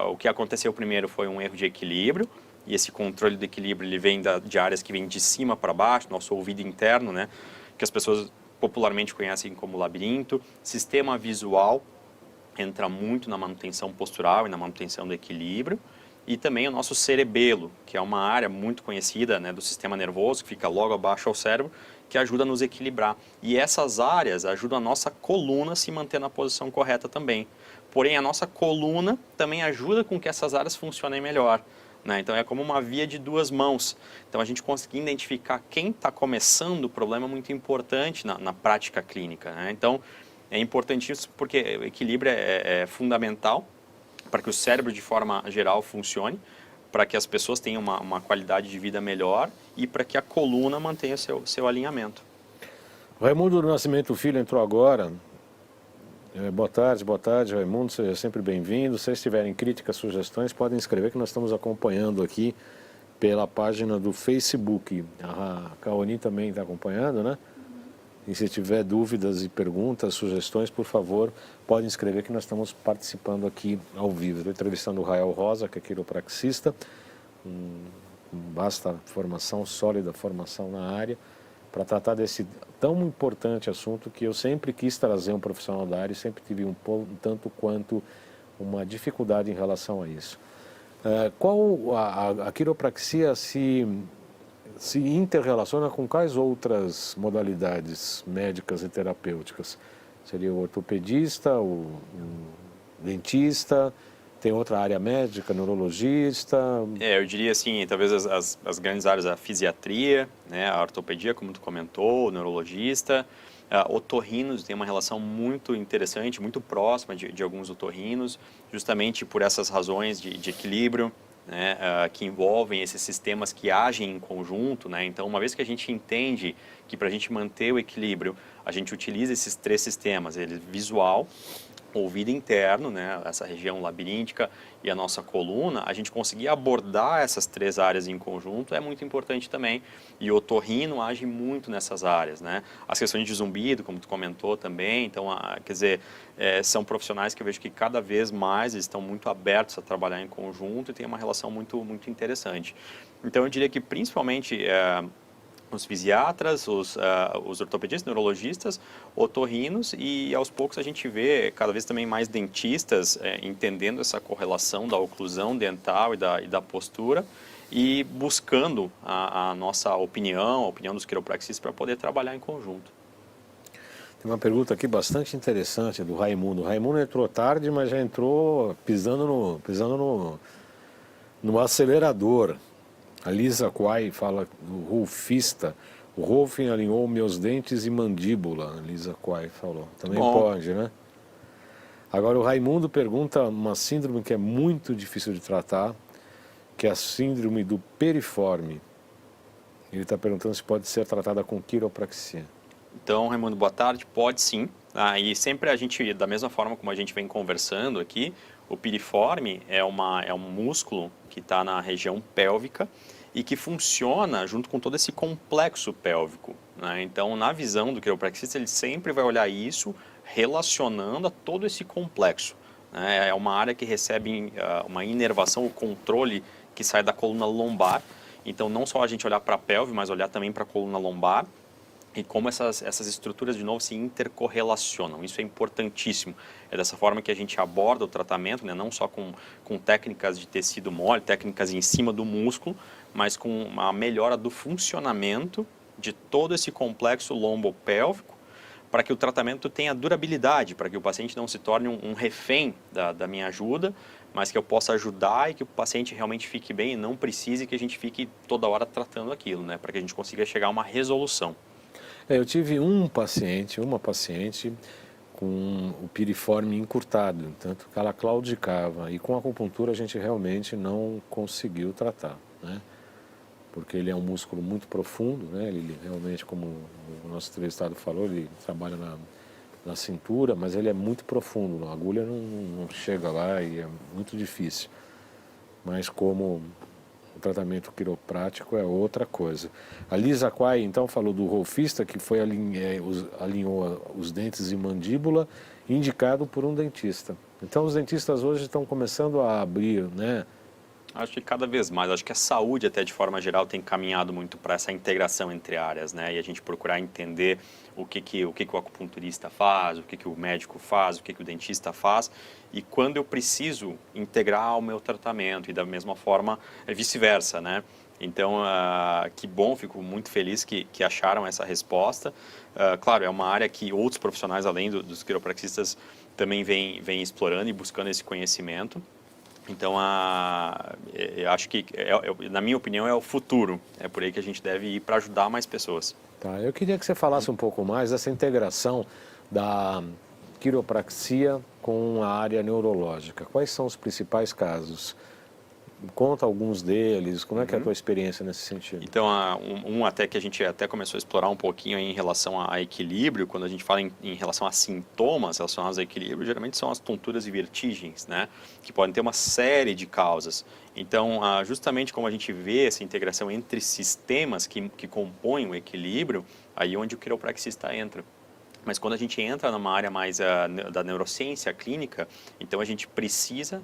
o que aconteceu primeiro foi um erro de equilíbrio? E esse controle do equilíbrio ele vem de áreas que vêm de cima para baixo, nosso ouvido interno, né? Que as pessoas popularmente conhecem como labirinto. Sistema visual entra muito na manutenção postural e na manutenção do equilíbrio. E também o nosso cerebelo, que é uma área muito conhecida, né, do sistema nervoso, que fica logo abaixo ao cérebro, que ajuda a nos equilibrar. E essas áreas ajudam a nossa coluna a se manter na posição correta também. Porém, a nossa coluna também ajuda com que essas áreas funcionem melhor, né? Então, é como uma via de duas mãos. Então, a gente conseguir identificar quem está começando o problema é muito importante na prática clínica, né? Então, é importantíssimo porque o equilíbrio é fundamental para que o cérebro, de forma geral, funcione, para que as pessoas tenham uma qualidade de vida melhor e para que a coluna mantenha seu alinhamento. Raimundo do Nascimento Filho entrou agora. Boa tarde, Raimundo, seja sempre bem-vindo. Se vocês tiverem críticas, sugestões, podem escrever que nós estamos acompanhando aqui pela página do Facebook. A Caoni também está acompanhando, né? E se tiver dúvidas e perguntas, sugestões, por favor, podem escrever que nós estamos participando aqui ao vivo. Estou entrevistando o Rael Rosa, que é quiropraxista, basta formação, sólida formação na área, para tratar desse tão importante assunto que eu sempre quis trazer um profissional da área e sempre tive um tanto quanto uma dificuldade em relação a isso. A quiropraxia se interrelaciona com quais outras modalidades médicas e terapêuticas? Seria o ortopedista, o dentista, tem outra área médica, neurologista? Eu diria assim, talvez as grandes áreas, a fisiatria, né, a ortopedia, como tu comentou, o neurologista, otorrinos tem uma relação muito interessante, muito próxima de alguns otorrinos, justamente por essas razões de equilíbrio, né, que envolvem esses sistemas que agem em conjunto, né? Então, uma vez que a gente entende que para a gente manter o equilíbrio, a gente utiliza esses três sistemas, ele visual, ouvido interno, né, essa região labiríntica e a nossa coluna, a gente conseguir abordar essas três áreas em conjunto é muito importante também. E o otorrino age muito nessas áreas, né? As questões de zumbido, como tu comentou também, então, quer dizer, são profissionais que eu vejo que cada vez mais eles estão muito abertos a trabalhar em conjunto e tem uma relação muito, muito interessante. Então, eu diria que principalmente os fisiatras, os ortopedistas, neurologistas, otorrinos e aos poucos a gente vê cada vez também mais dentistas entendendo essa correlação da oclusão dental e da postura e buscando a nossa opinião, a opinião dos quiropraxistas para poder trabalhar em conjunto. Tem uma pergunta aqui bastante interessante do Raimundo. O Raimundo entrou tarde, mas já entrou pisando no acelerador. A Lisa Quai fala do rolfista. O Rolfing alinhou meus dentes e mandíbula, a Lisa Quai falou. Também pode, né? Agora o Raimundo pergunta uma síndrome que é muito difícil de tratar, que é a síndrome do piriforme. Ele está perguntando se pode ser tratada com quiropraxia. Então, Raimundo, boa tarde. Pode sim. E sempre a gente, da mesma forma como a gente vem conversando aqui, O piriforme é um músculo que está na região pélvica e que funciona junto com todo esse complexo pélvico, né? Então, na visão do quiropraxista, ele sempre vai olhar isso relacionando a todo esse complexo, né? É uma área que recebe uma inervação, o controle que sai da coluna lombar. Então, não só a gente olhar para a pelve, mas olhar também para a coluna lombar e como essas estruturas, de novo, se intercorrelacionam. Isso é importantíssimo. É dessa forma que a gente aborda o tratamento, né? Não só com técnicas de tecido mole, técnicas em cima do músculo, mas com a melhora do funcionamento de todo esse complexo lombopélvico, para que o tratamento tenha durabilidade, para que o paciente não se torne um refém da minha ajuda, mas que eu possa ajudar e que o paciente realmente fique bem e não precise que a gente fique toda hora tratando aquilo, né? Para que a gente consiga chegar a uma resolução. Eu tive uma paciente com o piriforme encurtado, tanto que ela claudicava, e com a acupuntura a gente realmente não conseguiu tratar, né? Porque ele é um músculo muito profundo, né? Ele realmente, como o nosso entrevistado falou, ele trabalha na cintura, mas ele é muito profundo, a agulha não chega lá e é muito difícil. Mas como o tratamento quiroprático é outra coisa. A Lisa Quay, então, falou do rolfista, que foi alinhou os dentes e mandíbula, indicado por um dentista. Então, os dentistas hoje estão começando a abrir, né? Acho que cada vez mais, acho que a saúde até de forma geral tem caminhado muito para essa integração entre áreas, né? E a gente procurar entender o que o acupunturista faz, o que o médico faz, o que o dentista faz, e quando eu preciso integrar o meu tratamento, e da mesma forma vice-versa, né? Então, que bom, fico muito feliz que acharam essa resposta. Claro, é uma área que outros profissionais, além dos quiropraxistas, também vêm explorando e buscando esse conhecimento. Então, eu acho que, na minha opinião, é o futuro. É por aí que a gente deve ir para ajudar mais pessoas. Tá, eu queria que você falasse um pouco mais dessa integração da quiropraxia com a área neurológica. Quais são os principais casos? Conta alguns deles, como é que é a tua experiência nesse sentido? Então, até que a gente até começou a explorar um pouquinho em relação a equilíbrio, quando a gente fala em relação a sintomas relacionados a equilíbrio, geralmente são as tonturas e vertigens, né? Que podem ter uma série de causas. Então, justamente como a gente vê essa integração entre sistemas que compõem o equilíbrio, aí é onde o quiropraxista entra. Mas quando a gente entra numa área mais da neurociência clínica, então a gente precisa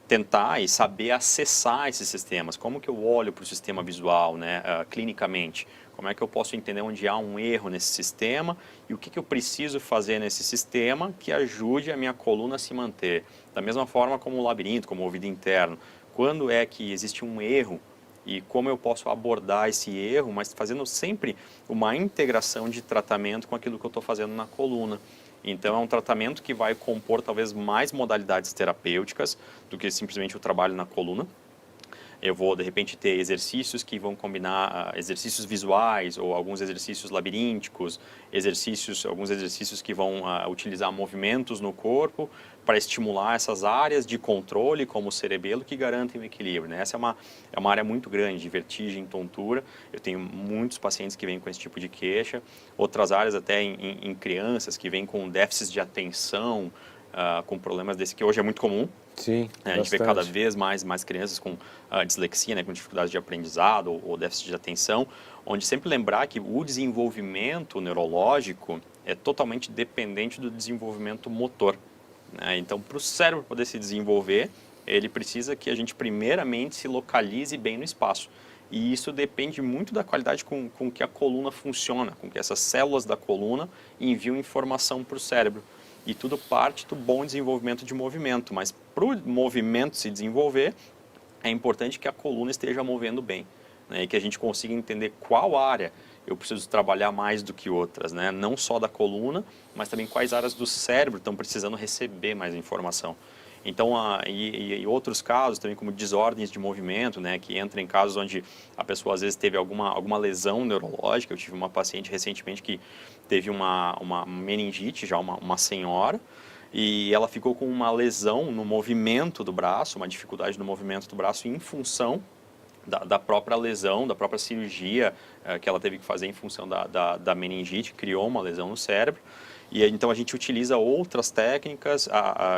tentar e saber acessar esses sistemas. Como que eu olho para o sistema visual, né, clinicamente? Como é que eu posso entender onde há um erro nesse sistema e o que eu preciso fazer nesse sistema que ajude a minha coluna a se manter? Da mesma forma como o labirinto, como o ouvido interno. Quando é que existe um erro e como eu posso abordar esse erro, mas fazendo sempre uma integração de tratamento com aquilo que eu estou fazendo na coluna. Então, é um tratamento que vai compor talvez mais modalidades terapêuticas do que simplesmente o trabalho na coluna. Eu vou, de repente, ter exercícios que vão combinar exercícios visuais ou alguns exercícios labirínticos, alguns exercícios que vão utilizar movimentos no corpo para estimular essas áreas de controle, como o cerebelo, que garantem o equilíbrio, né? Essa é uma área muito grande, de vertigem, tontura. Eu tenho muitos pacientes que vêm com esse tipo de queixa. Outras áreas até em crianças que vêm com déficits de atenção, com problemas desse que hoje é muito comum. Sim, a gente vê cada vez mais crianças com dislexia, né, com dificuldade de aprendizado ou déficit de atenção, onde sempre lembrar que o desenvolvimento neurológico é totalmente dependente do desenvolvimento motor, né? Então, para o cérebro poder se desenvolver, ele precisa que a gente primeiramente se localize bem no espaço. E isso depende muito da qualidade com que a coluna funciona, com que essas células da coluna enviam informação para o cérebro. E tudo parte do bom desenvolvimento de movimento, mas para o movimento se desenvolver, é importante que a coluna esteja movendo bem, né? E que a gente consiga entender qual área eu preciso trabalhar mais do que outras, né? Não só da coluna, mas também quais áreas do cérebro estão precisando receber mais informação. Então, e outros casos também, como desordens de movimento, né, que entram em casos onde a pessoa às vezes teve alguma lesão neurológica. Eu tive uma paciente recentemente que teve uma meningite, já uma senhora, e ela ficou com uma lesão no movimento do braço, uma dificuldade no movimento do braço em função da própria lesão, da própria cirurgia que ela teve que fazer em função da meningite, criou uma lesão no cérebro. E então a gente utiliza outras técnicas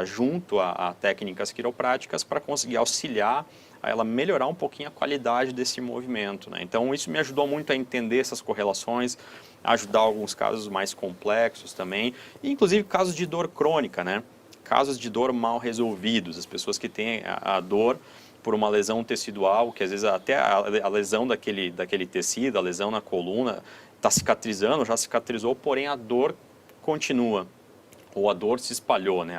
junto a técnicas quiropráticas para conseguir auxiliar a ela melhorar um pouquinho a qualidade desse movimento, né? Então isso me ajudou muito a entender essas correlações, ajudar alguns casos mais complexos também, e inclusive casos de dor crônica, né? Casos de dor mal resolvidos, as pessoas que têm a dor por uma lesão tecidual, que às vezes até a lesão daquele tecido, a lesão na coluna, está cicatrizando, já cicatrizou, porém a dor continua, ou a dor se espalhou, né?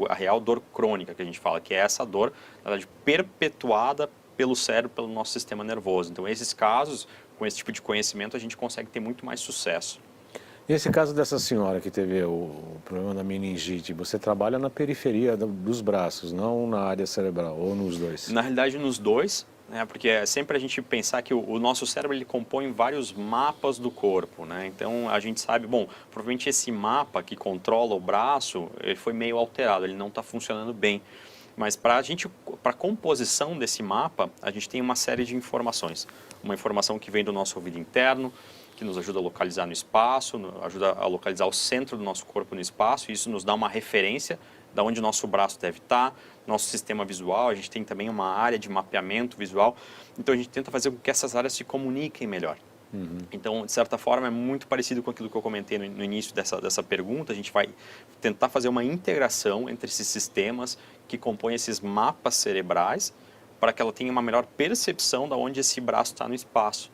A real dor crônica que a gente fala, que é essa dor, na verdade, perpetuada pelo cérebro, pelo nosso sistema nervoso. Então, esses casos, com esse tipo de conhecimento, a gente consegue ter muito mais sucesso. E esse caso dessa senhora que teve o problema da meningite, você trabalha na periferia dos braços, não na área cerebral, ou nos dois? Na realidade, nos dois, né, porque é sempre a gente pensar que o nosso cérebro ele compõe vários mapas do corpo, né? Então a gente sabe, bom, provavelmente esse mapa que controla o braço, ele foi meio alterado, ele não está funcionando bem. Mas para a composição desse mapa, a gente tem uma série de informações. Uma informação que vem do nosso ouvido interno, que nos ajuda a localizar no espaço, ajuda a localizar o centro do nosso corpo no espaço, e isso nos dá uma referência de onde o nosso braço deve estar, nosso sistema visual, a gente tem também uma área de mapeamento visual, então a gente tenta fazer com que essas áreas se comuniquem melhor. Então, de certa forma, é muito parecido com aquilo que eu comentei no início dessa pergunta, a gente vai tentar fazer uma integração entre esses sistemas que compõem esses mapas cerebrais para que ela tenha uma melhor percepção de onde esse braço está no espaço.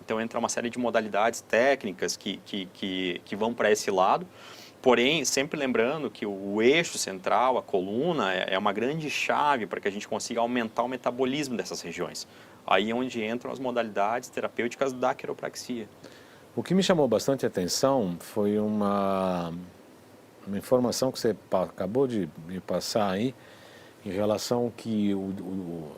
Então entra uma série de modalidades técnicas que vão para esse lado, porém sempre lembrando que o eixo central, a coluna, é uma grande chave para que a gente consiga aumentar o metabolismo dessas regiões. Aí é onde entram as modalidades terapêuticas da quiropraxia. O que me chamou bastante atenção foi uma informação que você acabou de me passar aí, em relação que o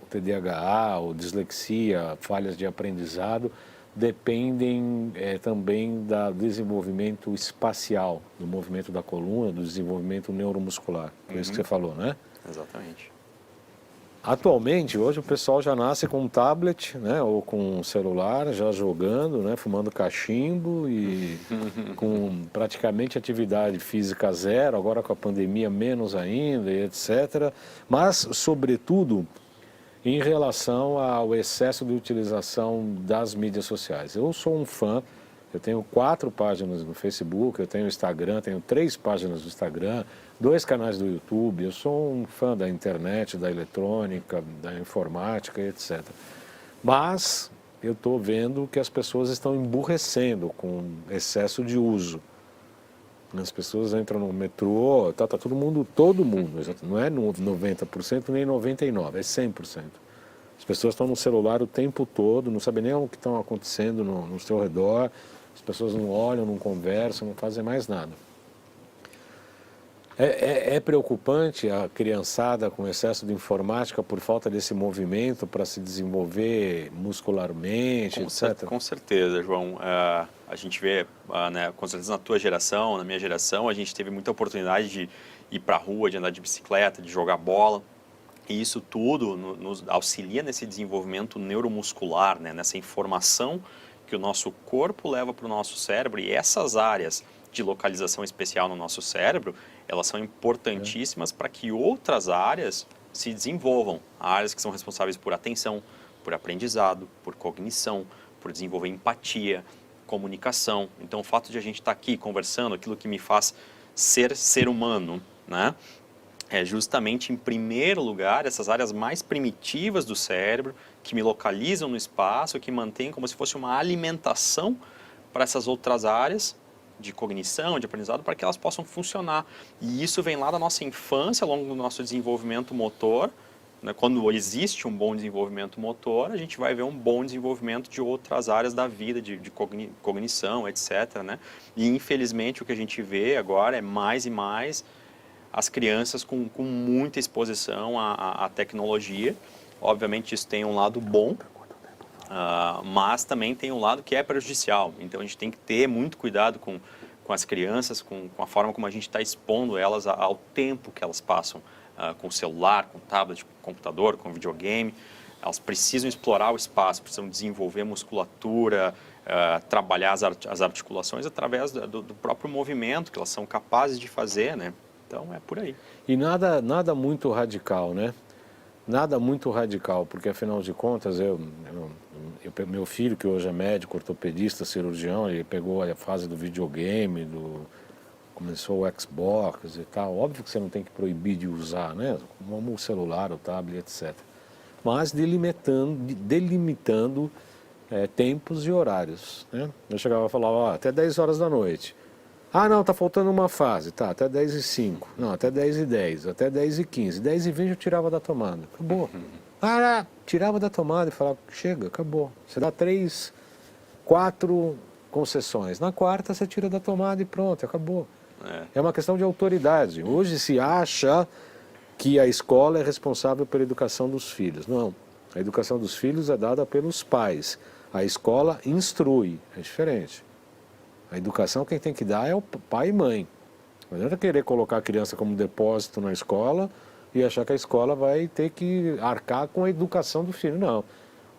TDAH, ou dislexia, falhas de aprendizado, dependem também do desenvolvimento espacial, do movimento da coluna, do desenvolvimento neuromuscular. É isso que você falou, né? Exatamente. Atualmente, hoje o pessoal já nasce com um tablet, né, ou com um celular, já jogando, né, fumando cachimbo e com praticamente atividade física zero, agora com a pandemia menos ainda, e etc. Mas, sobretudo, em relação ao excesso de utilização das mídias sociais. Eu sou um fã, eu tenho 4 páginas no Facebook, eu tenho Instagram, tenho 3 páginas no Instagram, 2 canais do YouTube, eu sou um fã da internet, da eletrônica, da informática, etc. Mas eu estou vendo que as pessoas estão emburrecendo com excesso de uso. As pessoas entram no metrô, tá todo mundo, não é 90% nem 99%, é 100%. As pessoas estão no celular o tempo todo, não sabem nem o que está acontecendo no seu redor, as pessoas não olham, não conversam, não fazem mais nada. É preocupante a criançada com excesso de informática por falta desse movimento para se desenvolver muscularmente, etc.? Com certeza, João. A gente vê, né, com certeza na tua geração, na minha geração, a gente teve muita oportunidade de ir para a rua, de andar de bicicleta, de jogar bola. E isso tudo nos auxilia nesse desenvolvimento neuromuscular, né, nessa informação que o nosso corpo leva para o nosso cérebro. E essas áreas de localização especial no nosso cérebro, elas são importantíssimas para que outras áreas se desenvolvam. Áreas que são responsáveis por atenção, por aprendizado, por cognição, por desenvolver empatia, comunicação. Então, o fato de a gente estar aqui conversando, aquilo que me faz ser humano, né? É justamente, em primeiro lugar, essas áreas mais primitivas do cérebro, que me localizam no espaço, que mantêm como se fosse uma alimentação para essas outras áreas de cognição, de aprendizado, para que elas possam funcionar. E isso vem lá da nossa infância, ao longo do nosso desenvolvimento motor, né? Quando existe um bom desenvolvimento motor, a gente vai ver um bom desenvolvimento de outras áreas da vida, de cognição, etc., né? E, infelizmente, o que a gente vê agora é mais e mais as crianças com muita exposição à tecnologia. Obviamente, isso tem um lado bom, mas também tem um lado que é prejudicial. Então, a gente tem que ter muito cuidado com as crianças, com a forma como a gente está expondo elas ao tempo que elas passam com o celular, com o tablet, com o computador, com o videogame. Elas precisam explorar o espaço, precisam desenvolver musculatura, trabalhar as articulações através do próprio movimento que elas são capazes de fazer, né? Então é por aí. E nada muito radical, né? Nada muito radical, porque afinal de contas, meu filho, que hoje é médico, ortopedista, cirurgião, ele pegou a fase do videogame, começou o Xbox e tal. Óbvio que você não tem que proibir de usar, né? Como o celular, o tablet, etc. Mas delimitando tempos e horários, né? Eu chegava e falava, até 10 horas da noite. Ah, não, tá faltando uma fase. Tá, até 10h05. Não, até 10h10, até 10h15. 10h20 eu tirava da tomada. Acabou. Tirava da tomada e falava, chega, acabou. Você dá 3, 4 concessões. Na quarta você tira da tomada e pronto, acabou. É uma questão de autoridade. Hoje se acha que a escola é responsável pela educação dos filhos. Não. A educação dos filhos é dada pelos pais. A escola instrui. É diferente. A educação quem tem que dar é o pai e mãe. Não adianta querer colocar a criança como depósito na escola e achar que a escola vai ter que arcar com a educação do filho. Não.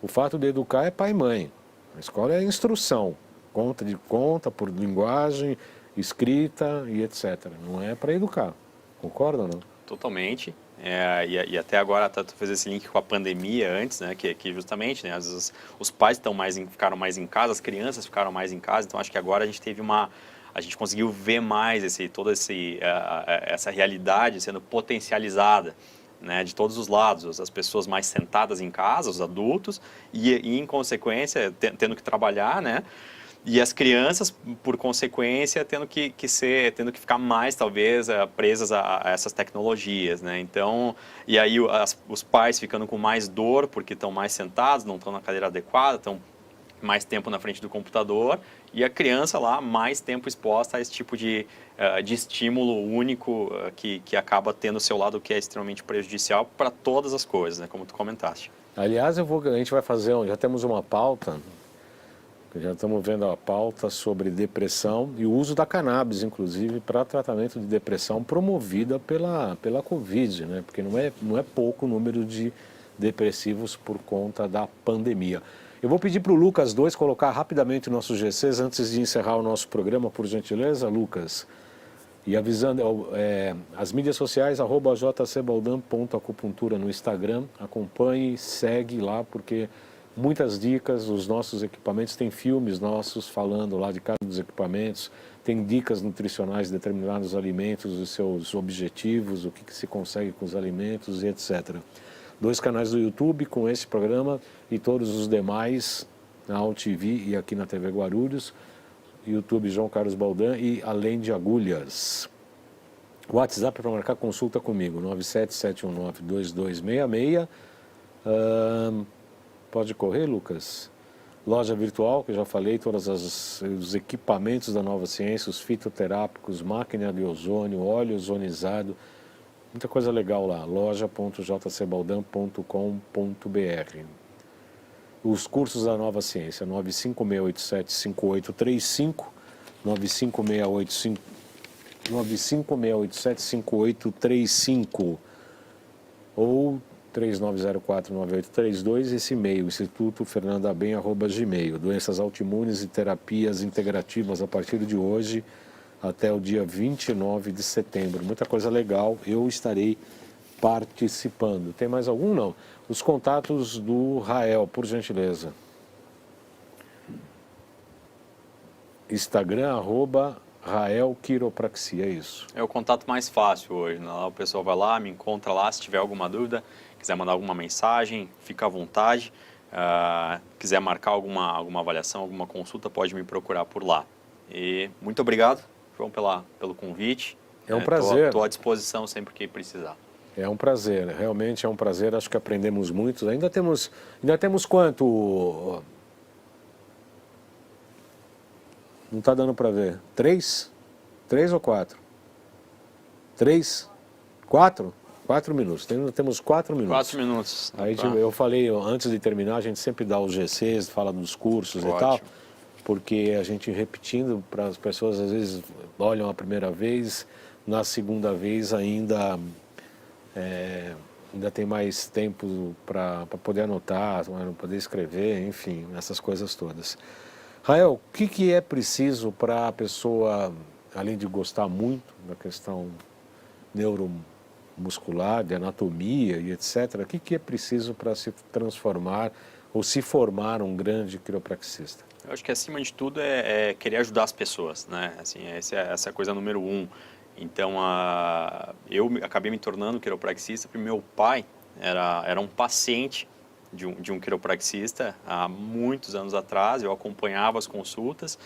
O fato de educar é pai e mãe. A escola é instrução. Conta por linguagem, escrita e etc. Não é para educar. Concorda ou não? Totalmente. E até agora tu fez esse link com a pandemia antes, né? Que justamente, né? Às vezes os pais ficaram mais em casa, as crianças ficaram mais em casa. Então acho que agora a gente conseguiu ver mais essa realidade sendo potencializada, né? De todos os lados, as pessoas mais sentadas em casa, os adultos e em consequência tendo que trabalhar, né? E as crianças, por consequência, tendo que ficar mais, talvez, presas a essas tecnologias, né? Então, e aí os pais ficando com mais dor, porque estão mais sentados, não estão na cadeira adequada, estão mais tempo na frente do computador, e a criança lá, mais tempo exposta a esse tipo de estímulo único que acaba tendo o seu lado, que é extremamente prejudicial para todas as coisas, né? Como tu comentaste. Aliás, a gente vai fazer, já temos uma pauta. Já estamos vendo a pauta sobre depressão e o uso da cannabis, inclusive, para tratamento de depressão promovida pela Covid, né? Porque não é pouco o número de depressivos por conta da pandemia. Eu vou pedir para o Lucas 2 colocar rapidamente nossos GCs antes de encerrar o nosso programa, por gentileza, Lucas. E avisando, as mídias sociais, @jcbaldan.acupuntura no Instagram, acompanhe, segue lá, porque muitas dicas, os nossos equipamentos, tem filmes nossos falando lá de cada um dos equipamentos, tem dicas nutricionais de determinados alimentos, os seus objetivos, o que se consegue com os alimentos e etc. 2 canais do YouTube com esse programa e todos os demais na AltV e aqui na TV Guarulhos, YouTube João Carlos Baldan e Além de Agulhas. O WhatsApp para marcar consulta comigo, 977192266. Pode correr, Lucas? Loja virtual, que eu já falei, todos os equipamentos da Nova Ciência, os fitoterápicos, máquina de ozônio, óleo ozonizado, muita coisa legal lá, loja.jcbaldan.com.br. Os cursos da Nova Ciência, 956875835, 956875835 ou 39049832, esse e-mail, institutofernandaben@gmail. Doenças autoimunes e terapias integrativas a partir de hoje até o dia 29 de setembro. Muita coisa legal, eu estarei participando. Tem mais algum? Não. Os contatos do Rael, por gentileza. Instagram, Rael Quiropraxia, é isso. É o contato mais fácil hoje, né? O pessoal vai lá, me encontra lá, se tiver alguma dúvida, quiser mandar alguma mensagem, fica à vontade. Quiser marcar alguma avaliação, alguma consulta, pode me procurar por lá. E muito obrigado, João, pelo convite. É um prazer. Estou à disposição sempre que precisar. É um prazer, realmente é um prazer, acho que aprendemos muito. Ainda temos quanto? Não está dando para ver. 3? 3 ou 4? 3? 4? 4 minutos. Temos 4 minutos. 4 minutos. Aí eu falei, antes de terminar, a gente sempre dá os GCs, fala dos cursos. Ótimo. E tal, porque a gente repetindo, para as pessoas às vezes olham a primeira vez, na segunda vez ainda tem mais tempo para poder anotar, para poder escrever, enfim, essas coisas todas. Rael, o que é preciso para a pessoa, além de gostar muito da questão neuromuscular, de anatomia e etc., o que é preciso para se transformar ou se formar um grande quiropraxista? Eu acho que acima de tudo é querer ajudar as pessoas, né? Assim, essa é a coisa número um. Então, eu acabei me tornando quiropraxista porque meu pai era um paciente de um quiropraxista há muitos anos atrás. Eu acompanhava as consultas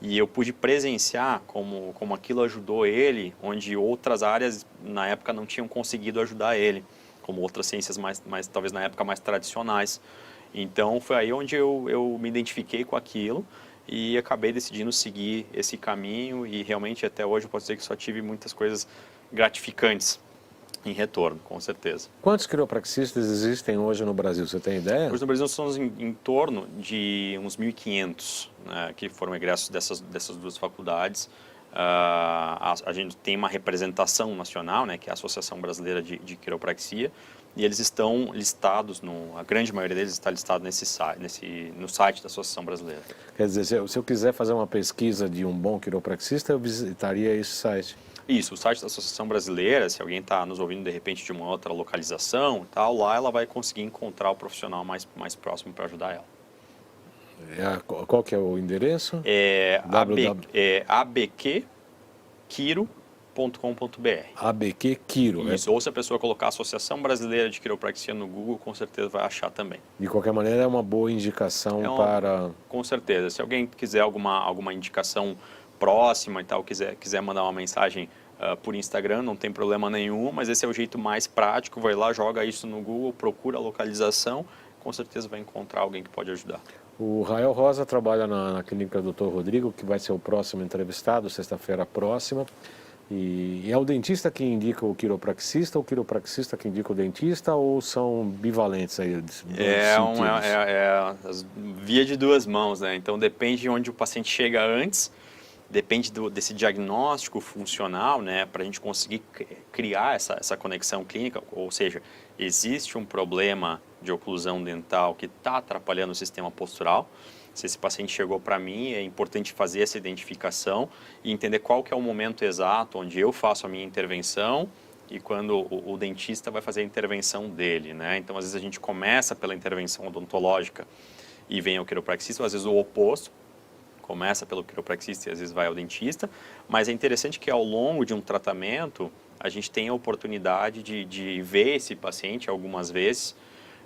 e eu pude presenciar como aquilo ajudou ele, onde outras áreas na época não tinham conseguido ajudar ele, como outras ciências mais talvez na época mais tradicionais. Então foi aí onde eu me identifiquei com aquilo e acabei decidindo seguir esse caminho e realmente até hoje eu posso dizer que só tive muitas coisas gratificantes em retorno, com certeza. Quantos quiropraxistas existem hoje no Brasil? Você tem ideia? Hoje no Brasil nós somos em torno de uns 1.500, né, que foram egressos dessas duas faculdades. A gente tem uma representação nacional, né, que é a Associação Brasileira de Quiropraxia, e eles estão listados, a grande maioria deles está listado no site da Associação Brasileira. Quer dizer, se eu quiser fazer uma pesquisa de um bom quiropraxista, eu visitaria esse site. Isso, o site da Associação Brasileira, se alguém está nos ouvindo de repente de uma outra localização e tal, lá ela vai conseguir encontrar o profissional mais próximo para ajudar ela. Qual que é o endereço? abqquiro.com.br. ABQ Quiro. Isso, ou se a pessoa colocar Associação Brasileira de Quiropraxia no Google, com certeza vai achar também. De qualquer maneira, é uma boa indicação para... Com certeza. Se alguém quiser alguma indicação próxima e tal, quiser mandar uma mensagem por Instagram, não tem problema nenhum, mas esse é o jeito mais prático. Vai lá, joga isso no Google, procura a localização, com certeza vai encontrar alguém que pode ajudar. O Rael Rosa trabalha na clínica Dr. Rodrigo, que vai ser o próximo entrevistado, sexta-feira próxima. E é o dentista que indica o quiropraxista, ou o quiropraxista que indica o dentista, ou são bivalentes aí? Via de duas mãos, né? Então depende de onde o paciente chega antes, depende desse diagnóstico funcional, né? Para a gente conseguir criar essa conexão clínica, ou seja, existe um problema de oclusão dental que está atrapalhando o sistema postural. Se esse paciente chegou para mim, é importante fazer essa identificação e entender qual que é o momento exato onde eu faço a minha intervenção e quando o dentista vai fazer a intervenção dele, né? Então, às vezes a gente começa pela intervenção odontológica e vem ao quiropraxista, ou às vezes o oposto, começa pelo quiropraxista e às vezes vai ao dentista, mas é interessante que ao longo de um tratamento a gente tem a oportunidade de ver esse paciente algumas vezes,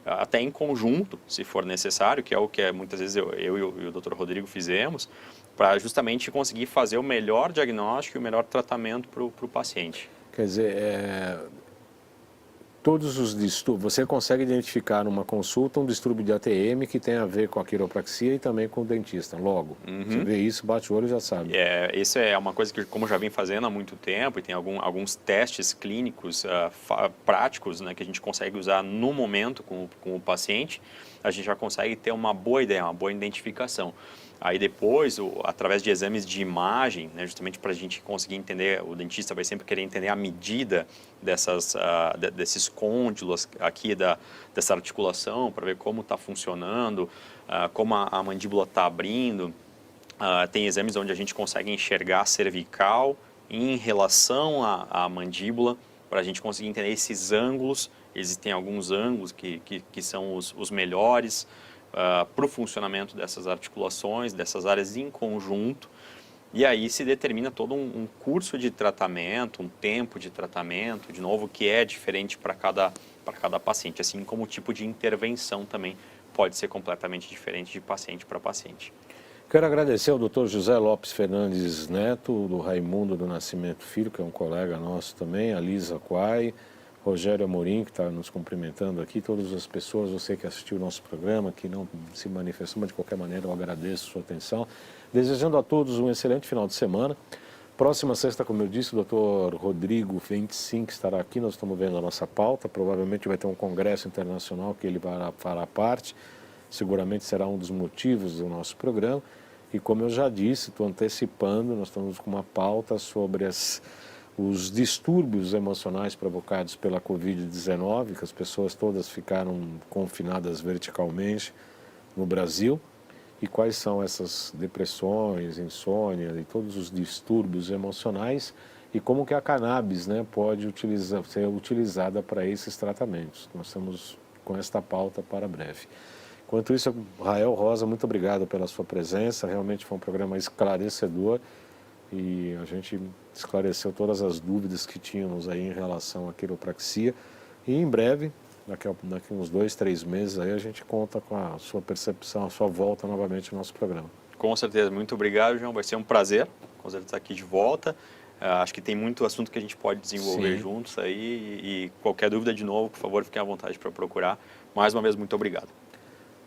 até em conjunto, se for necessário, que é o que muitas vezes eu e o Dr. Rodrigo fizemos, para justamente conseguir fazer o melhor diagnóstico e o melhor tratamento para o paciente. Quer dizer, todos os distúrbios, você consegue identificar numa consulta um distúrbio de ATM que tem a ver com a quiropraxia e também com o dentista, logo. Você vê isso, bate o olho e já sabe. Isso é uma coisa que, como já vem fazendo há muito tempo, e tem alguns testes clínicos práticos, né, que a gente consegue usar no momento com o paciente, a gente já consegue ter uma boa ideia, uma boa identificação. Aí depois, através de exames de imagem, né, justamente para a gente conseguir entender, o dentista vai sempre querer entender a medida desses côndilos aqui, dessa articulação, para ver como está funcionando, como a mandíbula está abrindo. Tem exames onde a gente consegue enxergar a cervical em relação à mandíbula, para a gente conseguir entender esses ângulos. Existem alguns ângulos que são os melhores para o funcionamento dessas articulações, dessas áreas em conjunto, e aí se determina todo um curso de tratamento, um tempo de tratamento, de novo, que é diferente para cada paciente, assim como o tipo de intervenção também pode ser completamente diferente de paciente para paciente. Quero agradecer ao Dr. José Lopes Fernandes Neto, do Raimundo do Nascimento Filho, que é um colega nosso também, a Lisa Quai, Rogério Amorim, que está nos cumprimentando aqui, todas as pessoas, você que assistiu o nosso programa, que não se manifestou, mas de qualquer maneira eu agradeço a sua atenção. Desejando a todos um excelente final de semana. Próxima sexta, como eu disse, o Dr. Rodrigo 25 estará aqui, nós estamos vendo a nossa pauta, provavelmente vai ter um congresso internacional que ele fará parte, seguramente será um dos motivos do nosso programa. E como eu já disse, estou antecipando, nós estamos com uma pauta sobre os distúrbios emocionais provocados pela Covid-19, que as pessoas todas ficaram confinadas verticalmente no Brasil, e quais são essas depressões, insônia e todos os distúrbios emocionais e como que a cannabis, né, pode ser utilizada para esses tratamentos. Nós estamos com esta pauta para breve. Enquanto isso, Rael Rosa, muito obrigado pela sua presença, realmente foi um programa esclarecedor e a gente esclareceu todas as dúvidas que tínhamos aí em relação à quiropraxia e em breve, daqui uns 2, 3 meses, aí a gente conta com a sua percepção, a sua volta novamente no nosso programa. Com certeza, muito obrigado, João, vai ser um prazer, com certeza, estar aqui de volta. Acho que tem muito assunto que a gente pode desenvolver juntos aí e qualquer dúvida de novo, por favor, fiquem à vontade para procurar. Mais uma vez, muito obrigado.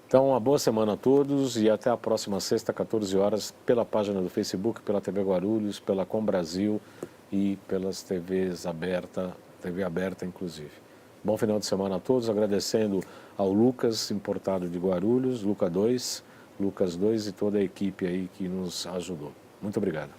Então, uma boa semana a todos e até a próxima sexta, 14 horas, pela página do Facebook, pela TV Guarulhos, pela Com Brasil e pelas TVs aberta, TV aberta inclusive. Bom final de semana a todos, agradecendo ao Lucas, importado de Guarulhos, Lucas 2 e toda a equipe aí que nos ajudou. Muito obrigado.